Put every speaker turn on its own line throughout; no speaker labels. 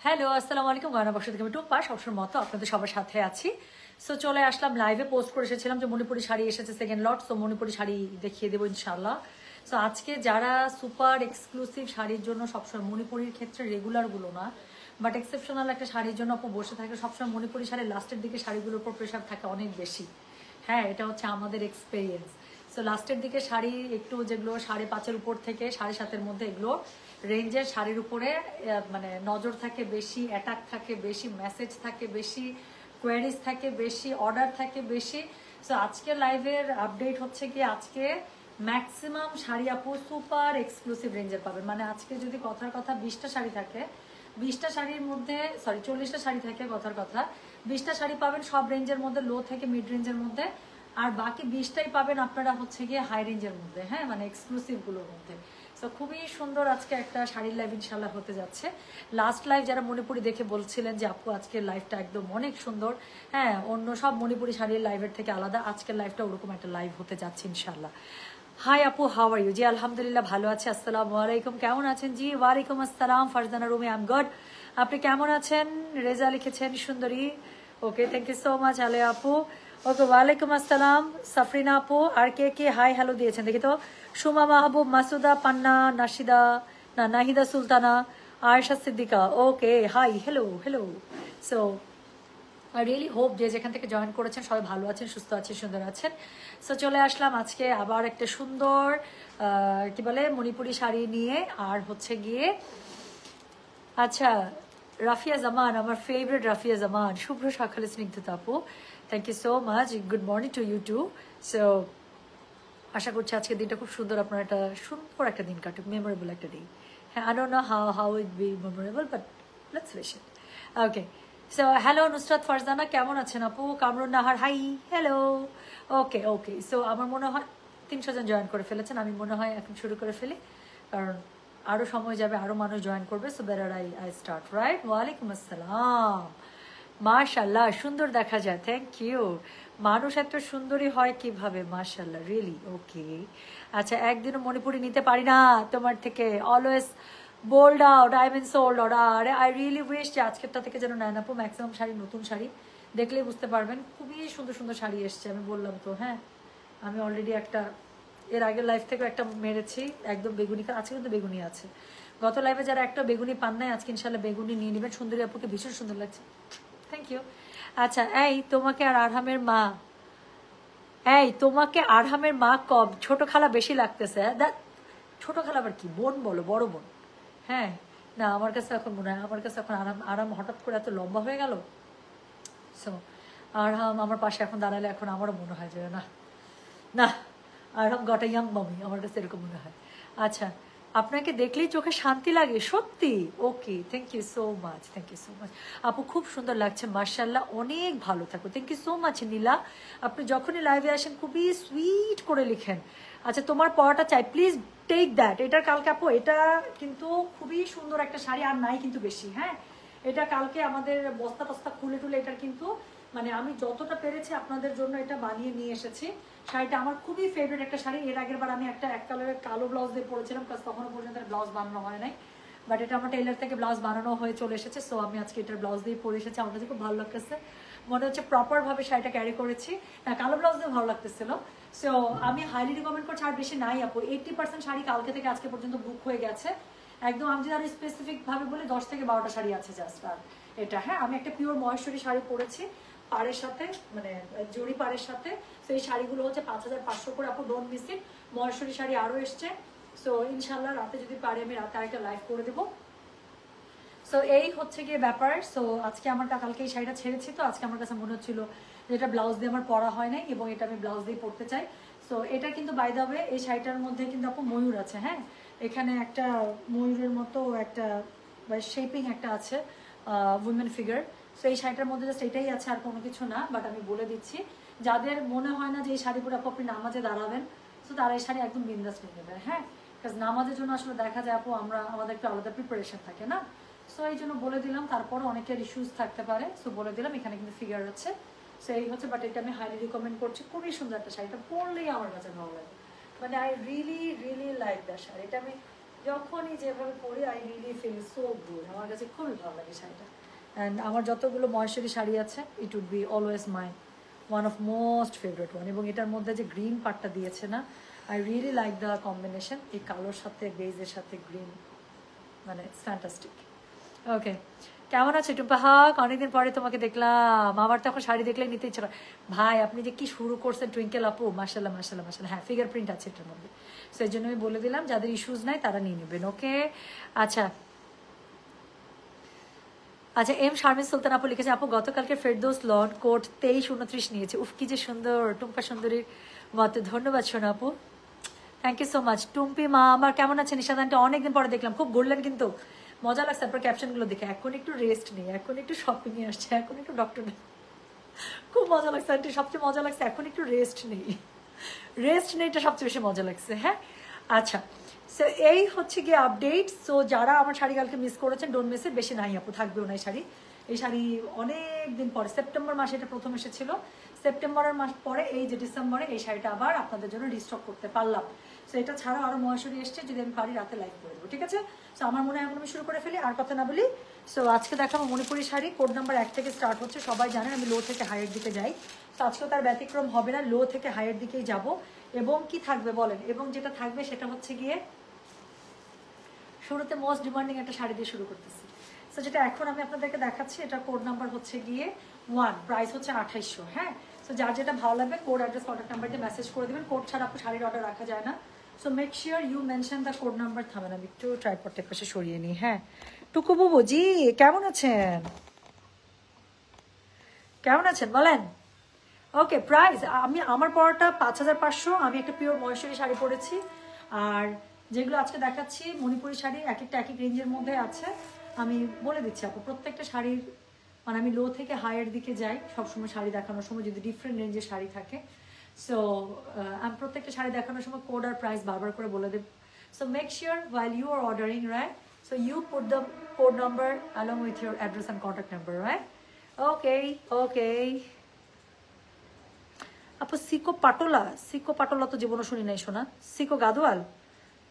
Hello, আসসালামু আলাইকুম। গয়না বক্স থেকে আমি টুম্পা, সবসময় মতো আপনাদের সবার সাথে আছি। সো চলে আসলাম, লাইভে পোস্ট করে এসেছিলাম যে মণিপুরি শাড়ি এসেছে সেকেন্ড লট। সো মণিপুরি শাড়ি দেখিয়ে দেবো ইনশাল্লাহ। সো আজকে যারা সুপার এক্সক্লুসিভ শাড়ির জন্য সবসময়, মণিপুরির ক্ষেত্রে রেগুলারগুলো না বাট এক্সেপশনাল একটা শাড়ির জন্য আপু বসে থাকে, সবসময় মণিপুরি শাড়ির লাস্টের দিকে শাড়িগুলোর উপর প্রেশার থাকে অনেক বেশি। হ্যাঁ, এটা হচ্ছে আমাদের এক্সপিরিয়েন্স। সো লাস্টের দিকে শাড়ি একটু যেগুলো 5.5-এর উপর থেকে 7.5-এর মধ্যে, এগুলো রেঞ্জের শাড়ির উপরে মানে নজর থাকে বেশি, অ্যাটাক থাকে বেশি, মেসেজ থাকে বেশি, কোয়ারিজ থাকে বেশি, অর্ডার থাকে বেশি। সো আজকের লাইভের আপডেট হচ্ছে কি, আজকে ম্যাক্সিমাম শাড়ি আপু সুপার এক্সক্লুসিভ রেঞ্জের পাবেন। মানে আজকে যদি কথার কথা 20টা শাড়ি থাকে, 20টা শাড়ির মধ্যে 40টা শাড়ি থাকে কথার কথা, 20টা শাড়ি পাবেন সব রেঞ্জের মধ্যে, লো থেকে মিড রেঞ্জের মধ্যে, আর বাকি 20টাই পাবেন আপনারা হচ্ছে গিয়ে হাই রেঞ্জের মধ্যে। হ্যাঁ, মানে এক্সক্লুসিভগুলোর মধ্যে। সো খুবই সুন্দর আজকে একটা শাড়ির লাইভ ইনশাল্লাহ হতে যাচ্ছে। লাস্ট লাইভ যারা মণিপুরি দেখে বলছিলেন যে আপু আজকের লাইভটা একদম অনেক সুন্দর, হ্যাঁ অন্য সব মণিপুরি শাড়ির লাইভের থেকে আলাদা, আজকের লাইভটা ওরকম একটা লাইভ হতে যাচ্ছে ইনশাল্লাহ। হাই আপু, হাউ আর ইউ? জি আলহামদুলিল্লাহ ভালো আছে। আসসালামু আলাইকুম, কেমন আছেন? জি ওয়ালাইকুম আসসালাম। Farzana Rumi, I am good. আপনি কেমন আছেন? রেজা লিখেছেন সুন্দরী। ওকে, থ্যাংক ইউ সো মাচ আলে আপু। ওকে, ওয়ালাইকুম আসসালাম সাফরিনা আপু। আর কে কে হাই হ্যালো দিয়েছেন দেখি তো? সুমা মাহবুব, মাসুদা, পান্না, নাশিদা, না Nahida Sultana, Ayesha Siddika. Okay, hi hello hello. So I really hope যে যেখান থেকে জয়েন করেছেন সবাই ভালো আছেন, সুস্থ আছেন, সুন্দর আছেন। সো চলে আসলাম আজকে আবার একটা সুন্দর কি বলে মণিপুরি শাড়ি নিয়ে। আর হচ্ছে গিয়ে আচ্ছা, রাফিয়া জামান, আমার ফেভারিট রাফিয়া জামান, শুভ্র সকালে স্নিগ্ধতা আপু, thank you so much. Good morning to you too. So আশা করছি আজকের দিনটা খুব সুন্দর, আপনার একটা সুন্দর একটা দিন কাটুক, মেমোরেবল একটা দিন। হ্যাঁ, I don't know how it be memorable, but let's wish it. Okay, so hello Nusrat Farzana, কেমন আছেন আপু? Kamrun Nahar, hi hello. Okay okay, so আমার মনে হয় 300 জন জয়েন করে ফেলেছেন। আমি মনে হয় এখন শুরু করে ফেলি, কারণ আরও সময় যাবে, আরও মানুষ জয়েন করবে। So better I start, right? ওয়ালাইকুম আসসালাম। মাশাল্লাহ, সুন্দর দেখা যায়, থ্যাংক ইউ। মানুষ এত সুন্দরী হয় কিভাবে, মাশাল্লাহ, রিয়েলি। ওকে, আচ্ছা, একদিনও মণিপুরি নিতে পারি না তোমার থেকে, always bold out, I mean sold out. আরে আই রিয়েলি উইশ যে আজকেরটা থেকে যেন নেন আপু, ম্যাক্সিমাম শাড়ি নতুন শাড়ি, দেখলেই বুঝতে পারবেন খুবই সুন্দর সুন্দর শাড়ি এসছে। আমি বললাম তো, হ্যাঁ আমি অলরেডি একটা এর আগের লাইফ থেকেও একটা মেরেছি একদম বেগুনি, আজকে কিন্তু বেগুনি আছে। গত লাইফে যারা একটা বেগুনি পান নাই, আজকে ইনশাল্লাহ বেগুনি নিয়ে নেবেন। সুন্দরী আপুকে ভীষণ সুন্দর লাগছে, থ্যাংক ইউ। আচ্ছা, তোমাকে আর আরহামের মা, তোমাকে আরহামের মা কব ছোট খালা বেশি লাগতেছে? ছোট খালা আবার কি, বোন বলো, বড় বোন। হ্যাঁ, না আমার কাছে এখন মনে হয়, আমার কাছে এখন আরাম আরাম হঠাৎ করে এত লম্বা হয়ে গেল। সো আরহাম আমার পাশে এখন দাঁড়ালে এখন আমারও মনে হয় যে না না, আরহাম গট আ ইয়াং মামি, আমার কাছে এরকম মনে হয়। আচ্ছা, আপনাকে দেখলেই চোখে শান্তি লাগে, সত্যি? Okay, thank you so much, thank you so much আপু, খুব সুন্দর লাগছে মার্শাল্লাহ, অনেক ভালো থাকো। Thank you so much Nila. আপনি যখনই লাইভে আসেন খুবই সুইট করে লিখেন। আচ্ছা, তোমার পড়াটা চাই, প্লিজ টেক দ্যাট। এটার কালকে আপু, এটা কিন্তু খুবই সুন্দর একটা শাড়ি, আর নাই কিন্তু বেশি। হ্যাঁ, এটা কালকে আমাদের বস্তা টস্তা খুলে টুলে এটার কিন্তু মানে আমি যতটা পেরেছি আপনাদের জন্য এটা বানিয়ে নিয়ে এসেছি। শাড়িটা আমার খুবই ফেভারিট একটা শাড়ি। এর আগের বার আমি একটা এক কালারের কালো ব্লাউজ দিয়ে পরেছিলাম, প্লাস তখনও পর্যন্ত ব্লাউজ বানানো হয় নাই, বাট এটা আমার টেইলার থেকে ব্লাউজ বানানো হয়ে চলে এসেছে। সো আমি আজকে এটার ব্লাউজ দিয়ে পরে এসেছি, আমার কাছে খুব ভালো লাগতেছে, মনে হচ্ছে প্রপারভাবে শাড়িটা ক্যারি করেছি। না, কালো ব্লাউজ দিয়ে ভালো লাগতেছিল। সো আমি হাইলি রিকমেন্ড করছি। আর বেশি নাই আপু, 80% শাড়ি কালকে থেকে আজকে পর্যন্ত বুক হয়ে গেছে একদম। আমি যদি আরো স্পেসিফিক ভাবে বলি 10 থেকে 12টা শাড়ি আছে জাস্ট। আর এটা, হ্যাঁ, আমি একটা পিওর মহেশ্বরী শাড়ি পরেছি পাড়ের সাথে, মানে জরি পাড়ের সাথে। সো এই শাড়িগুলো হচ্ছে 5500 করে আপু, don't miss it. Maheshwari sari আরও এসছে। সো ইনশাল্লাহ রাতে যদি পারি আমি রাতে আরেকটা লাইভ করে দেবো। সো এই হচ্ছে গিয়ে ব্যাপার। সো আজকে আমার কালকে এই শাড়িটা ছেড়েছি, তো আজকে আমার কাছে মনে হচ্ছিল যে এটা ব্লাউজ দিয়ে আমার পরা হয় নাই, এবং এটা আমি ব্লাউজ দিয়ে পরতে চাই। সো এটা কিন্তু বাই দ্য ওয়ে, এই শাড়িটার মধ্যে কিন্তু আপু ময়ূর আছে। হ্যাঁ, এখানে একটা ময়ূরের মতো একটা শেপিং একটা আছে, উইমেন ফিগার। সো এই শাড়িটার মধ্যে জাস্ট এটাই আছে, আর কোনো কিছু না। বাট আমি বলে দিচ্ছি, যাদের মনে হয় না যে এই শাড়ি পরে আপু আপনি নামাজে দাঁড়াবেন, সো তারা এই শাড়ি একদম বিন্দাস নিয়ে নেবে। হ্যাঁ, বিকজ নামাজের জন্য আসলে দেখা যায় আপু আমাদের একটু আলাদা প্রিপারেশন থাকে না। সো এই জন্য বলে দিলাম, তারপরে অনেকের ইস্যুস থাকতে পারে, সো বলে দিলাম এখানে কিন্তু ফিগার আছে। সো এই হচ্ছে, বাট এটা আমি হাইলি রিকমেন্ড করছি, খুবই সুন্দর একটা শাড়িটা পরলেই আমার কাছে ভালো লাগে। মানে I really really like the sari. এটা আমি যখনই যেভাবে পরি I really feel so good, আমার কাছে খুবই ভালো লাগে শাড়িটা। অ্যান্ড আমার যতগুলো মহেশ্বরী শাড়ি আছে it would be always my one of most favourite one. এবং এটার মধ্যে যে গ্রিন পার্টটা দিয়েছে না, I really like the combination, এই কালোর সাথে বেজের সাথে গ্রিন, মানে ফ্যান্টাস্টিক। ওকে, কেমন আছে টুম্পা? হাক, অনেকদিন পরে তোমাকে দেখলাম। আমার তো এখন শাড়ি দেখলেই নিতে ইচ্ছে করে। ভাই আপনি যে কি শুরু করছেন টুইঙ্কেল আপু, মাশাল্লাহ মাশাল্লাহ মাশাল্লাহ। হ্যাঁ, ফিঙ্গার প্রিন্ট আছে এটার মধ্যে, সেই জন্য আমি বলে দিলাম যাদের ইস্যুজ নাই তারা নিয়ে নেবেন। ওকে, আচ্ছা আচ্ছা। এম শারমিন সুলতান আপু লিখেছে, আপু গতকালকে ফেরদৌস লন কোট 2329 নিয়েছে। উফ কি যে সুন্দর, টুম্পা সুন্দরীর মতো। ধন্যবাদ সোনা আপু, থ্যাংক ইউ সো মাচ। টুম্পি মা আমার কেমন আছে? নিশাদ আন্টি অনেকদিন পরে দেখলাম, খুব ঘুরলেন কিন্তু মজা লাগছে আপনার ক্যাপশনগুলো দেখে। এখন একটু রেস্ট নেই, এখন একটু শপিংয়ে আসছে, এখন একটু ডক্টর, খুব মজা লাগছে আন্টি। সবচেয়ে মজা লাগছে এখন একটু রেস্ট নেই, রেস্ট নেইটা সবচেয়ে বেশি মজা লাগছে। হ্যাঁ আচ্ছা, সো এই হচ্ছে গিয়ে আপডেট। সো যারা আমার শাড়ি কালকে মিস করেছেন ডোন্ট মিস ইট, বেশি নাই আপু, থাকবেও না এই শাড়ি। এই শাড়ি অনেক দিন পরে, সেপ্টেম্বর মাসে এটা প্রথম এসেছিল, সেপ্টেম্বরের মাস পরে এই যে ডিসেম্বরে এই শাড়িটা আবার আপনাদের জন্য রিস্টক করতে পারলাম। সো এটা ছাড়া আরও মহেশ্বরী এসছে, যদি আমি পারি রাতে লাইভ করে দেবো, ঠিক আছে? সো আমার মনে হয় এখন আমি শুরু করে ফেলি, আর কথা না বলি। সো আজকে দেখাবো মণিপুরি শাড়ি, কোড নাম্বার 1 থেকে স্টার্ট হচ্ছে। সবাই জানেন আমি লো থেকে হাইয়ের দিকে যাই, তো আজকেও তার ব্যতিক্রম হবে না, লো থেকে হাইয়ের দিকেই যাব। এবং কি থাকবে বলেন? এবং যেটা থাকবে সেটা হচ্ছে গিয়ে শুরুতে মোস্ট ডিমান্ডিং একটা শাড়ি দিয়ে শুরু করতেছি। সো যেটা এখন আমি আপনাদেরকে দেখাচ্ছি, এটা কোড নাম্বার হচ্ছে গিয়ে 1, প্রাইস হচ্ছে 2800। হ্যাঁ, সো যার যেটা ভালো লাগবে কোড অ্যাড্রেস কন্ট্যাক্ট নাম্বার দিয়ে মেসেজ করে দেবেন। কোড ছাড়া আপু শাড়ির অর্ডার রাখা যায় না। So make sure you mention the code number. থামেন আমি একটু ট্রাইপডটা পাশে সরিয়ে নিই। হ্যাঁ, টুকু বুবু জি কেমন আছেন? কেমন আছেন বলেন? ওকে, প্রাইস আমি আমার পরাটা 5500। আমি একটা পিওর মহেশ্বরী শাড়ি পরেছি, আর যেগুলো আজকে দেখাচ্ছি মণিপুরি শাড়ি এক একটা এক এক রেঞ্জের মধ্যে আছে। আমি বলে দিচ্ছি আপু, প্রত্যেকটা শাড়ির মানে আমি লো থেকে হাইয়ের দিকে যাই সবসময় শাড়ি দেখানোর সময়, যদি ডিফারেন্ট রেঞ্জের শাড়ি থাকে। সো আমি প্রত্যেকটা শাড়ি দেখানোর সময় কোড আর প্রাইস বারবার করে বলে দেব। So make sure while you are ordering, right, so you put the code number along with your address and contact number, right? Okay, okay. আপু সিকো পাটোলা, সিকো পাটোলা তো জীবনও শুনি নাই শোনা। সিকো গাদোয়াল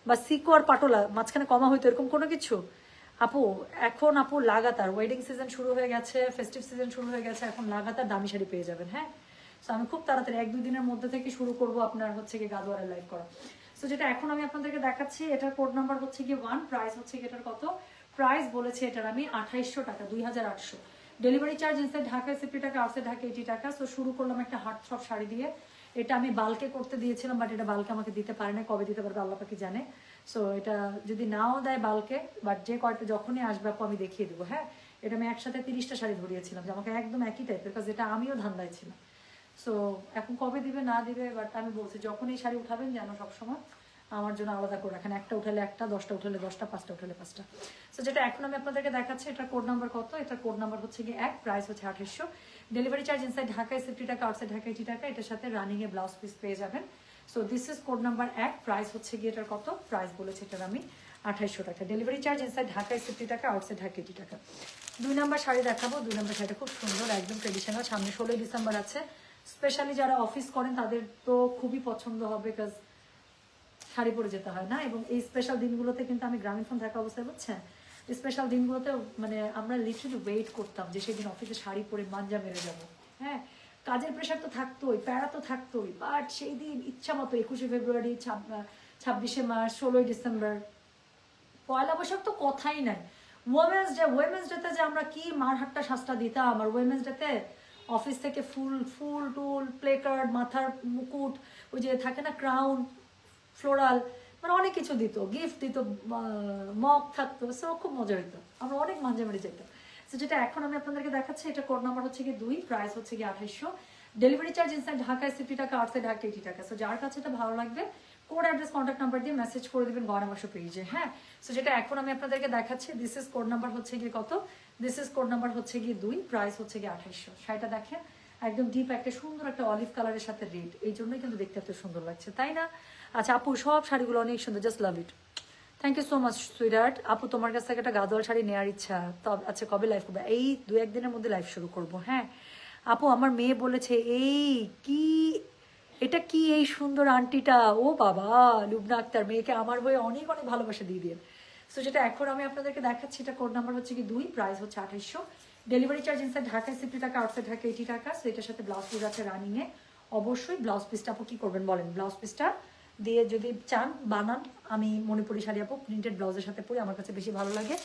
বা সিকো আর পাটোলা মাঝখানে কমা হইতো এরকম কোনো কিছু? আপু এখন আপু লাগাতার ওয়েডিং সিজন শুরু হয়ে গেছে, ফেস্টিভ সিজন শুরু হয়ে গেছে, এখন লাগাতার দামি শাড়ি পেয়ে যাবেন। হ্যাঁ, সো আমি খুব তাড়াতাড়ি 1-2 দিনের মধ্যে থেকে শুরু করব আপনার হচ্ছে কি গাদোয়ারের লাইভ করা। সো যেটা এখন আমি আপনাদেরকে দেখাচ্ছি, এটার কোড নাম্বার হচ্ছে কি 1, প্রাইস হচ্ছে কি এটার কত? প্রাইস বলেছে এটার আমি 2800 টাকা, 2800। ডেলিভারি চার্জ ইনসাইড ঢাকা 60 টাকা, আউটসাইড ঢাকা 80 টাকা। সো শুরু করলাম একটা হার্ট থ্রব শাড়ি দিয়ে। এটা আমি বালকে করতে দিয়েছিলাম, বাট এটা বালকে আমাকে দিতে পারে না, কবে দিতে পারবে আল্লাহ পাকি জানে। সো এটা যদি নাও দেয় বালকে, বাট যে কয়টা যখনই আসবে আপু আমি দেখিয়ে দেবো। হ্যাঁ, এটা আমি একসাথে 30টা শাড়ি ধরিয়েছিলাম, যে আমাকে একদম একই টাইপের, কাজ যেটা আমিও ধান্দায় ছিলাম। সো এখন কবে দিবে না দিবে, বাট আমি বলছি যখন এই শাড়ি উঠাবেন যেন সবসময় আমার জন্য আলাদা করে রাখেন, একটা উঠালে একটা, 10টা উঠালে 10টা, 5টা উঠালে 5টা। সো যেটা এখন আমি আপনাদেরকে দেখাচ্ছি, এটার কোড নাম্বার কত? এটার কোড নাম্বার হচ্ছে গিয়ে 1, প্রাইস হচ্ছে 2800। ডেলিভারি চার্জ ইনসাইড ঢাকায় 60 টাকা, আউটসাইড ঢাকা 80 টাকা। এটার সাথে রানিং এ ব্লাউজ পিস পেয়ে যাবেন। So this is code number 1, price হচ্ছে গিয়ে এটার কত? প্রাইস বলেছে এটার আমি 2800 টাকা। ডেলিভারি চার্জ ইনসাইড ঢাকায় 60 টাকা, আউটসাইড ঢাকা 80 টাকা। 2 নাম্বার শাড়ি দেখাবো। 2 নাম্বার শাড়িটা খুব সুন্দর, একদম ট্রেডিশনাল। সামনে 16 ডিসেম্বর আছে, স্পেশালি যারা অফিস করেন তাদের তো খুবই পছন্দ হবে, বিকজ শাড়ি পরে যেতে হয় না। এবং এই স্পেশাল দিনগুলোতে কিন্তু আমি গ্রামীণ ফোন থাকা অবস্থায়, বুঝছেন, স্পেশাল দিনগুলোতে মানে আমরা লিটারালি ওয়েট করতাম যে সেদিন অফিসে শাড়ি পরে মাঞ্জা মেরে যাব। হ্যাঁ, কাজের প্রেশার তো থাকতোই, প্যারা তো থাকতোই, বাট সেই দিন ইচ্ছা মতো 21শে ফেব্রুয়ারি, 26শে মার্চ, 16ই ডিসেম্বর, পয়লা বৈশাখ তো কথাই নাই, ওমেন্স ডে, ওমেন্স ডেতে যে আমরা কি মারহাট্টা শাস্তা দিতাম। আর ওমেন্স ডেতে অফিস থেকে ফুল ফুল টুল, প্লে কার্ড, মাথার মুকুট, ওই যে থাকে না ক্রাউন, ফ্লোরাল, মানে অনেক কিছু দিত, গিফট দিত, মগ থাকতো। সো খুব মজা হইতো, আমরা অনেক মাঞ্জা মেরে যেতাম। সো যেটা এখন আমি আপনাদেরকে দেখাচ্ছি, এটা কোড নাম্বার হচ্ছে গিয়ে 2, প্রাইস হচ্ছে গিয়ে 2800। ডেলিভারি চার্জ ইনসাইড ঢাকায় 60 টাকা, আউটসাইড ঢাকা 80 টাকা। সো যার কাছে এটা ভালো লাগবে কোড অ্যাড্রেস কন্ট্যাক্ট নাম্বার দিয়ে মেসেজ করে দেবেন গয়নাবাসা পেজে। হ্যাঁ, সো যেটা এখন আমি আপনাদেরকে দেখাচ্ছি, দিস ইজ কোড নাম্বার হচ্ছে গিয়ে কত? দিস ইজ কোড নাম্বার হচ্ছে গিয়ে 2, প্রাইস হচ্ছে গিয়ে 2800। শাড়িটা দেখেন, একদম ডিপ একটা সুন্দর একটা অলিভ কালারের সাথে রেড, এই জন্যই কিন্তু দেখতে এত সুন্দর লাগছে, তাই না? আচ্ছা আপু, সব শাড়িগুলো অনেক সুন্দর, just love it. Thank you so much sweetheart. আপু তোমার কাছ থেকে একটা গাদোয়াল শাড়ি নেওয়ার ইচ্ছা, তবে আচ্ছা কবে লাইভ করবে? এই 2-1 দিনের মধ্যে লাইভ শুরু করব। হ্যাঁ আপু, আমার মেয়ে বলেছে এই কি এটা কি এই সুন্দর আন্টিটা, ও বাবা লুবনা আক্তার, মেয়েকে আমার হয়ে অনেক অনেক ভালোবাসা দিয়ে দিয়ে। সো যেটা এখন আমি আপনাদেরকে দেখাচ্ছি, এটা কোড নাম্বার হচ্ছে কি 2, প্রাইস হচ্ছে 2800। ডেলিভারি চার্জ ইনসাইড ঢাকায় 60 টাকা, আউটসাইড ঢাকা 80 টাকা। সো এটার সাথে ব্লাউজ পিস আছে রানিংয়ে। অবশ্যই ব্লাউজ পিসটা আপু কি করবেন বলেন, ব্লাউজ পিসটা দিয়ে যদি চান বানান, আমি মণিপুরি শাড়ি আপু প্রিন্টেড ব্লাউজের সাথে পরে আমার কাছে বেশি ভালো লাগে।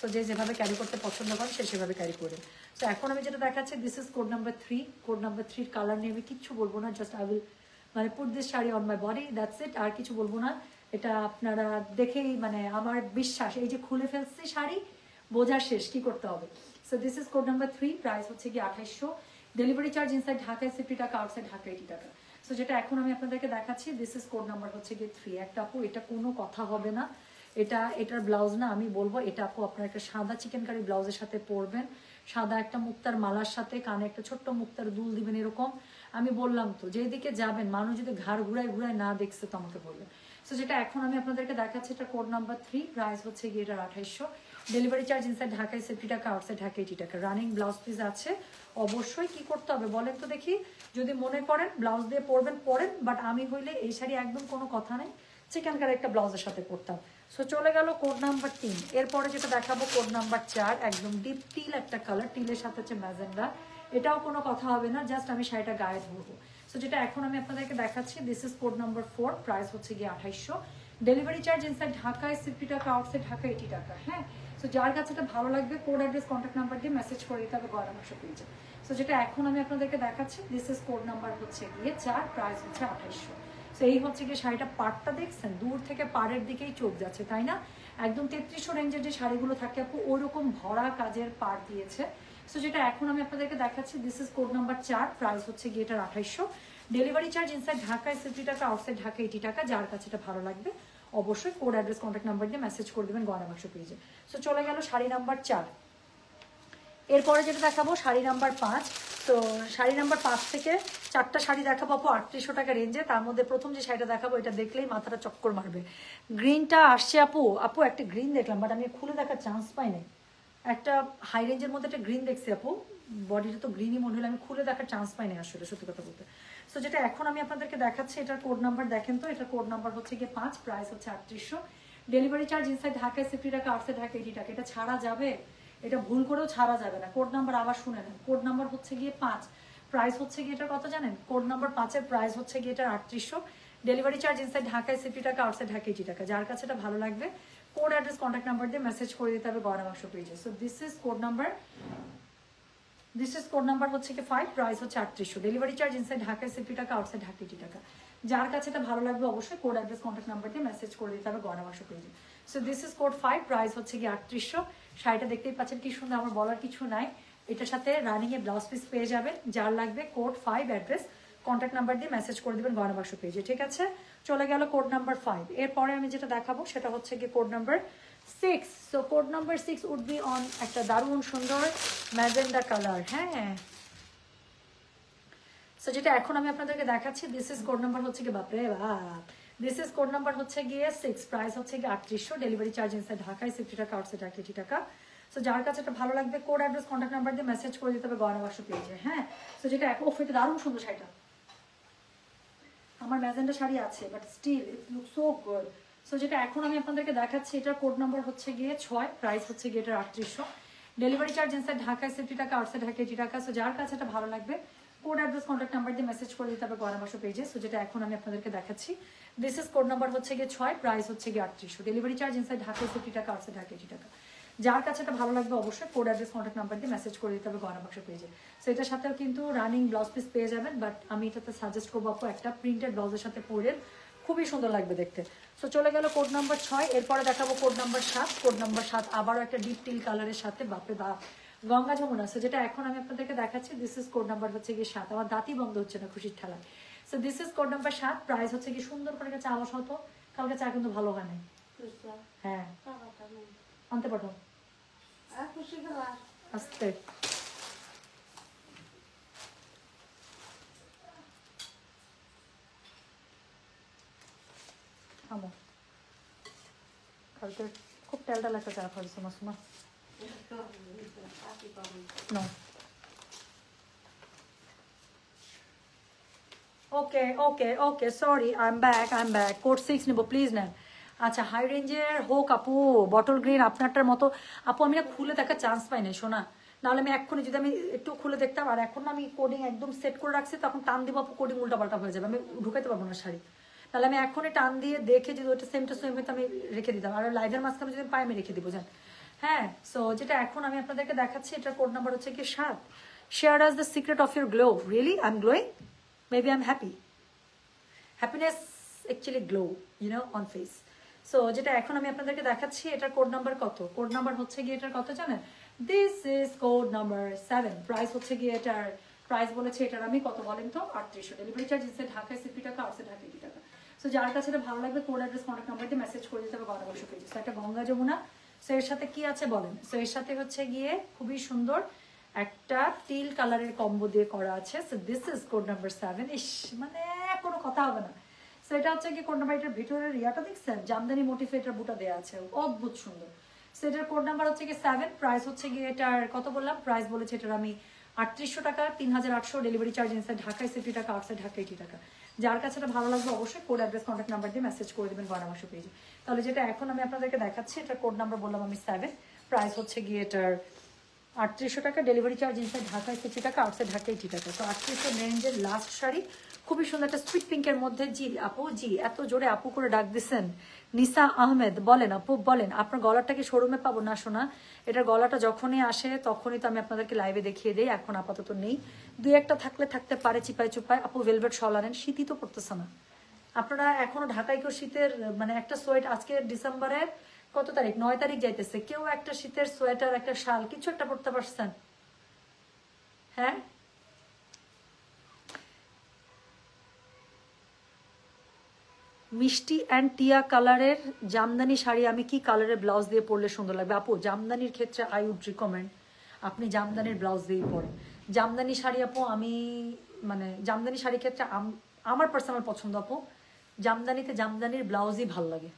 তো যে যেভাবে ক্যারি করতে পছন্দ করেন সে সেভাবে ক্যারি করেন। তো এখন আমি যেটা দেখাচ্ছি, this is code number 3। Code number 3 colour নিয়ে আমি কিচ্ছু বলবো না, জাস্ট আই উইল মানে put this sari on my body, that's it, আর কিছু বলবো না। এটা আপনারা দেখেই মানে আমার বিশ্বাস, এই যে খুলে ফেলছি শাড়ি বোঝার শেষ কি করতে হবে। So this is code number 3, price হচ্ছে কি 2800। ডেলিভারি চার্জ ইনসাইড ঢাকায় 60 টাকা, আউটসাইড ঢাকা 80 টাকা। সো যেটা এখন আমি আপনাদেরকে দেখাচ্ছি, দিস ইজ কোড নাম্বার হচ্ছে কি 3। একটা আপু এটা কোনো কথা হবে না, এটার ব্লাউজ না আমি বলবো, এটা আপু আপনার একটা সাদা চিকেন কারি ব্লাউজের সাথে পরবেন, সাদা একটা মুক্তার মালার সাথে কানে একটা ছোট্ট মুক্তার দুল দিবেন এরকম। আমি বললাম তো যেদিকে যাবেন মানুষ যদি ঘাড় ঘুরায় ঘুরায় না দেখছে তো আমাকে বলবেন। সো যেটা এখন আমি আপনাদেরকে দেখাচ্ছি, এটা কোড নাম্বার 3, প্রাইস হচ্ছে গিয়ে এটার 2800। ডেলিভারি চার্জ ইনসাইড ঢাকায় 60 টাকা, আউটসাইড ঢাকা 80 টাকা। রানিং ব্লাউজ পিস আছে। অবশ্যই কি করতে হবে বলেন তো দেখি, যদি মনে করেন ব্লাউজ দিয়ে পরবেন পরেন, বাট আমি হইলে এই শাড়ি একদম কোনো কথা নেই, চিকেন কারি একটা ব্লাউজের সাথে পরতাম। সো চলে গেল কোড নাম্বার 3। এরপরে যেটা দেখাবো কোড নাম্বার 4, একদম ডিপ টিল একটা কালার, টিলের সাথে হচ্ছে ম্যাজেন্ডা। এটাও কোনো কথা হবে না, জাস্ট আমি শাড়িটা গায়ে ধরবো। সো যেটা এখন আমি আপনাদেরকে দেখাচ্ছি, this is code number 4, price হচ্ছে গিয়ে 2800। ডেলিভারি চার্জ ইনসাইড ঢাকায় 60 টাকা, আউটসাইড ঢাকা 80 টাকা। হ্যাঁ, সো যার কাছে এটা ভালো লাগবে কোড অ্যাড্রেস কন্ট্যাক্ট নাম্বার দিয়ে মেসেজ করে দিতে হবে গয়না বাক্স পেজে। সো যেটা এখন আমি আপনাদেরকে দেখাচ্ছি, দিস ইজ কোড নাম্বার হচ্ছে গিয়ে 4, প্রাইস হচ্ছে 2800। সো এই হচ্ছে গিয়ে শাড়িটা, পাড়টা দেখছেন দূর থেকে পাড়ের দিকেই চোখ যাচ্ছে তাই না, একদম 3300 রেঞ্জের যে শাড়িগুলো থাকে আপু ওরকম ভরা কাজের পাড় দিয়েছে। সো যেটা এখন আমি আপনাদেরকে দেখাচ্ছি, this is code number 4, price হচ্ছে গিয়ে এটার 2800। ডেলিভারি চার্জ ইনসাইড ঢাকায় 60 টাকা, আউটসাইড ঢাকা 80 টাকা। যার কাছে এটা ভালো লাগবে অবশ্যই কোড অ্যাড্রেস কন্ট্যাক্ট নাম্বার দিয়ে মেসেজ করে দেবেন গয়না বাক্স পেজে। সো চলে গেল শাড়ি নাম্বার 4। এরপরে যেটা দেখাবো শাড়ি নাম্বার 5। তো শাড়ি নাম্বার 5 থেকে 4টা শাড়ি দেখাবো আপু 3800 টাকা রেঞ্জে। তার মধ্যে প্রথম যে শাড়িটা দেখাবো এটা দেখলেই মাথাটা চক্কর মারবে। গ্রিনটা আসছে আপু একটা গ্রিন দেখলাম, বাট আমি খুলে দেখার চান্স পাই নাই। একটা হাই রেঞ্জের মধ্যে একটা গ্রিন দেখছি আপু, বডিটা তো গ্রিনই মনে হলো, আমি খুলে দেখার চান্স পাই নাই আসলে সত্যি কথা বলতে। সো যেটা এখন আমি আপনাদেরকে দেখাচ্ছি, এটার কোড নাম্বার দেখেন তো, এটার কোড নাম্বার হচ্ছে গিয়ে 5, প্রাইস হচ্ছে 3800। ডেলিভারি চার্জ ইনসাইড ঢাকায় 60 টাকা, আউটসাইড ঢাকা 80 টাকা। এটা ছাড়া যাবে, এটা ভুল করেও ছাড়া যাবে না। কোড নাম্বার আবার শুনে নেন, কোড নাম্বার হচ্ছে গিয়ে 5, প্রাইস হচ্ছে গিয়ে এটার কত জানেন, কোড নাম্বার 5-এর প্রাইস হচ্ছে গিয়ে এটার 3800। ডেলিভারি চার্জ ইনসাইড ঢাকায় 60 টাকা, আউটসাইড ঢাকা 80 টাকা। যার কাছে এটা ভালো লাগবে কোড অ্যাড্রেস কন্ট্যাক্ট নাম্বার দিয়ে মেসেজ করে দিতে হবে গয়না বাক্স পেজে। So this is code number হচ্ছে কি 5, প্রাইস হচ্ছে 3800। ডেলিভারি চার্জ ইনসাইড ঢাকায় 60 টাকা, আউটসাইড ঢাকা 80 টাকা। যার কাছে এটা ভালো লাগবে অবশ্যই কোড অ্যাড্রেস কন্ট্যাক্ট নাম্বার দিয়ে মেসেজ করে দিতে হবে গয়না বাক্স পেজে। So this is code 5, price হচ্ছে কি 3800। শাড়িটা দেখতেই পাচ্ছেন কি সুন্দর, আমার বলার কিছু নাই। এটার সাথে রানিং এ ব্লাউজ পিস পেয়ে যাবেন। যার লাগবে কোড 5 অ্যাড্রেস কন্ট্যাক্ট নাম্বার দিয়ে মেসেজ করে দিবেন গয়না বাক্স পেজে, ঠিক আছে। চলে গেল কোড নাম্বার 5। এরপরে আমি যেটা দেখাবো সেটা হচ্ছে কি code number 6। So code number 6 would be on একটা দারুণ সুন্দর ম্যাজেন্ডা কালার। হ্যাঁ, সো যেটা এখন আমি আপনাদেরকে দেখাচ্ছি, দিস ইজ কোড নাম্বার হচ্ছে কি বাপরে বাপ, দিস ইজ কোড নাম্বার হচ্ছে গিয়ে 6, প্রাইস হচ্ছে গিয়ে 3800। ডেলিভারি চার্জ ইনসাইড ঢাকায় 60 টাকা, আউটসাইড ঢাকা 80 টাকা। সো যার কাছে এটা ভালো লাগবে কোড অ্যাড্রেস কন্ট্যাক্ট নাম্বার দিয়ে মেসেজ করে দিতে হবে গয়না বাক্স পেজে। হ্যাঁ, সো যেটা এখন এটা দারুণ সুন্দর শাড়িটা, আমার ম্যাজেন্ডা শাড়ি আছে but still it look so good. So যেটা এখন আমি আপনাদেরকে দেখাচ্ছি, এটার কোড নাম্বার হচ্ছে গিয়ে 6, প্রাইস হচ্ছে গিয়ে এটার 3800। ডেলিভারি চার্জ ইনসাইড ঢাকায় 60 টাকা, আউটসাইড ঢাকা 80 টাকা। সো যার কাছে এটা ভালো লাগবে কোড অ্যাড্রেস কন্ট্যাক্ট নাম্বার দিয়ে মেসেজ করে দিতে হবে গয়না বাক্স পেজে। সো যেটা এখন আমি আপনাদেরকে দেখাচ্ছি, দিস ইজ কোড নাম্বার হচ্ছে গিয়ে 6, প্রাইস হচ্ছে গিয়ে 3800। ডেলিভারি চার্জ ইনসাইড ঢাকায় 60 টাকা, আউটসাইড ঢাকা 80 টাকা। যার কাছে এটা ভালো লাগবে অবশ্যই কোড অ্যাড্রেস কন্ট্যাক্ট নাম্বার দিয়ে মেসেজ করে দিতে হবে গয়না বাক্স পেজে। সো এটার সাথেও কিন্তু রানিং ব্লাউজ পিস পেয়ে যাবেন, বাট আমি এটাতে সাজেস্ট করবো আপু একটা প্রিন্টেড ব্লাউজের সাথে পরে খুবই সুন্দর লাগবে দেখতে। সো চলে গেল কোড নাম্বার 6। এরপরে দেখাবো কোড নাম্বার 7। কোড নাম্বার 7 আবারও একটা ডিপ টিল কালারের সাথে, বাপরে বাপ গঙ্গা যমুনা। সো যেটা এখন আমি আপনাদেরকে দেখাচ্ছি, দিস ইজ কোড নাম্বার হচ্ছে গিয়ে 7। আমার দাঁতই বন্ধ হচ্ছে না খুশির ঠেলায়। So this is code number 7, price হচ্ছে কি সুন্দর করে চা বসা হতো, কালকে চা কিন্তু ভালো হয় নাই। হ্যাঁ, আনতে পারো আস্তে। থামো, কালকে খুব টেলটা একটা চা খাওয়াইছো মাসুমা। No. ও okay okay okay sorry I am back code 6 নেবো প্লিজ নেন। আচ্ছা হাই রেঞ্জের হোক আপু, বটল গ্রিন আপনারটার মতো। আপু আমি না খুলে দেখার চান্স পাই না শোনা, নাহলে আমি এক্ষুনি যদি আমি একটু খুলে দেখতাম, আর এখন আমি কোডিং একদম সেট করে রাখছি, তখন টান দিব আপু কোডিং উল্টাপাল্টা হয়ে যাবে, আমি ঢুকাইতে পারবো না শাড়ি। তাহলে আমি এখনই টান দিয়ে দেখে যদি ওইটা সেম টু সেম হয়তো আমি রেখে দিতাম, আর লাইভের মাঝখানে যদি পাই আমি রেখে দিব জান। হ্যাঁ, সো যেটা এখন আমি আপনাদেরকে দেখাচ্ছি এটার কোড নাম্বার হচ্ছে কি 7। Share us the secret of your glow. Really I am glowing, maybe I am happy. Happiness actually glow on face. So যেটা এখন আমি আপনাদেরকে দেখাচ্ছি এটার কোড নাম্বার কত, কোড নাম্বার হচ্ছে গিয়ে এটার কত জানেন? This is code number 7। Price হচ্ছে গিয়ে এটার প্রাইস বলেছে এটার আমি কত বলেন তো 3800। ডেলিভারি চার্জ ইনসে ঢাকায় 60 টাকা, আউটসাইড ঢাকা 80 টাকা। সো যার কাছে এটা ভালো লাগবে কোড অ্যাড্রেস কন্ট্যাক্ট নাম্বার দিয়ে মেসেজ করে দিতে হবে গণবর্ষ পেজে। সো একটা গঙ্গা যমুনা। সো এর সাথে কি আছে বলেন? সো এর সাথে হচ্ছে গিয়ে খুবই সুন্দর একটা টিল কালারের কম্বো দিয়ে করা আছে। So this is code number 7। ইস মানে কোনো কথা হবে না। সো এটা হচ্ছে কি কোড নাম্বার, এটার ভিতরের ইয়াটা দেখছেন জামদানি মোটিফে এটার বুটা দেওয়া আছে, অদ্ভুত সুন্দর। সো এটার কোড নাম্বার হচ্ছে কি 7। প্রাইস হচ্ছে গিয়ে এটার কত বললাম? প্রাইস বলেছে এটার আমি 3800 টাকা, 3800। ডেলিভারি চার্জ ইনসাইড ঢাকায় 60 টাকা, আউটসাইড ঢাকা 80 টাকা। যার কাছে এটা ভালো লাগবে অবশ্যই কোড অ্যাড্রেস কন্ট্যাক্ট নাম্বার দিয়ে মেসেজ করে দেবেন গয়নাবাসু পেজে। তাহলে যেটা এখন আমি আপনাদেরকে দেখাচ্ছি এটার কোড নাম্বার বললাম আমি 7। প্রাইস হচ্ছে গিয়ে এটার 3800 টাকা, ডেলিভারি চার্জ ইনসাইড ঢাকায় 60 টাকা, আউটসাইড ঢাকা 80 টাকা। তো 3800 রেঞ্জের লাস্ট শাড়ি, খুবই সুন্দর একটা সুইট পিঙ্কের মধ্যে। জি আপু, জি এত জোরে আপু করে ডাক দিচ্ছেন। নিসা আহমেদ বলেন আপু বলেন, আপনার গলাটা কি শোরুমে পাবো? না শোনা, এটার গলাটা যখনই আসে তখনই তো আমি আপনাদেরকে লাইভে দেখিয়ে দিই, এখন আপাতত নেই। দুই একটা থাকলে থাকতে পারে চিপাই চুপাই। আপু ভেলভেট শল আনেন, শীতই তো পড়তেছে না। আপনারা এখনো ঢাকায় কেউ শীতের মানে একটা সোয়েট, আজকে ডিসেম্বরের কত তারিখ? 9 তারিখ যাইতেছে, কেউ একটা শীতের সোয়েটার একটা শাল কিছু একটা পড়তে পারছেন? হ্যাঁ মিষ্টি অ্যান্ড টিয়া কালারের জামদানি শাড়ি আমি কি কালারের ব্লাউজ দিয়ে পরলে সুন্দর লাগবে? আপু জামদানির ক্ষেত্রে আই উড রিকমেন্ড আপনি জামদানির ব্লাউজ দিয়েই পরেন। জামদানি শাড়ি আপু আমি মানে জামদানি শাড়ির ক্ষেত্রে আমার পার্সোনাল পছন্দ আপু, জামদানিতে জামদানির ব্লাউজই ভাল লাগে।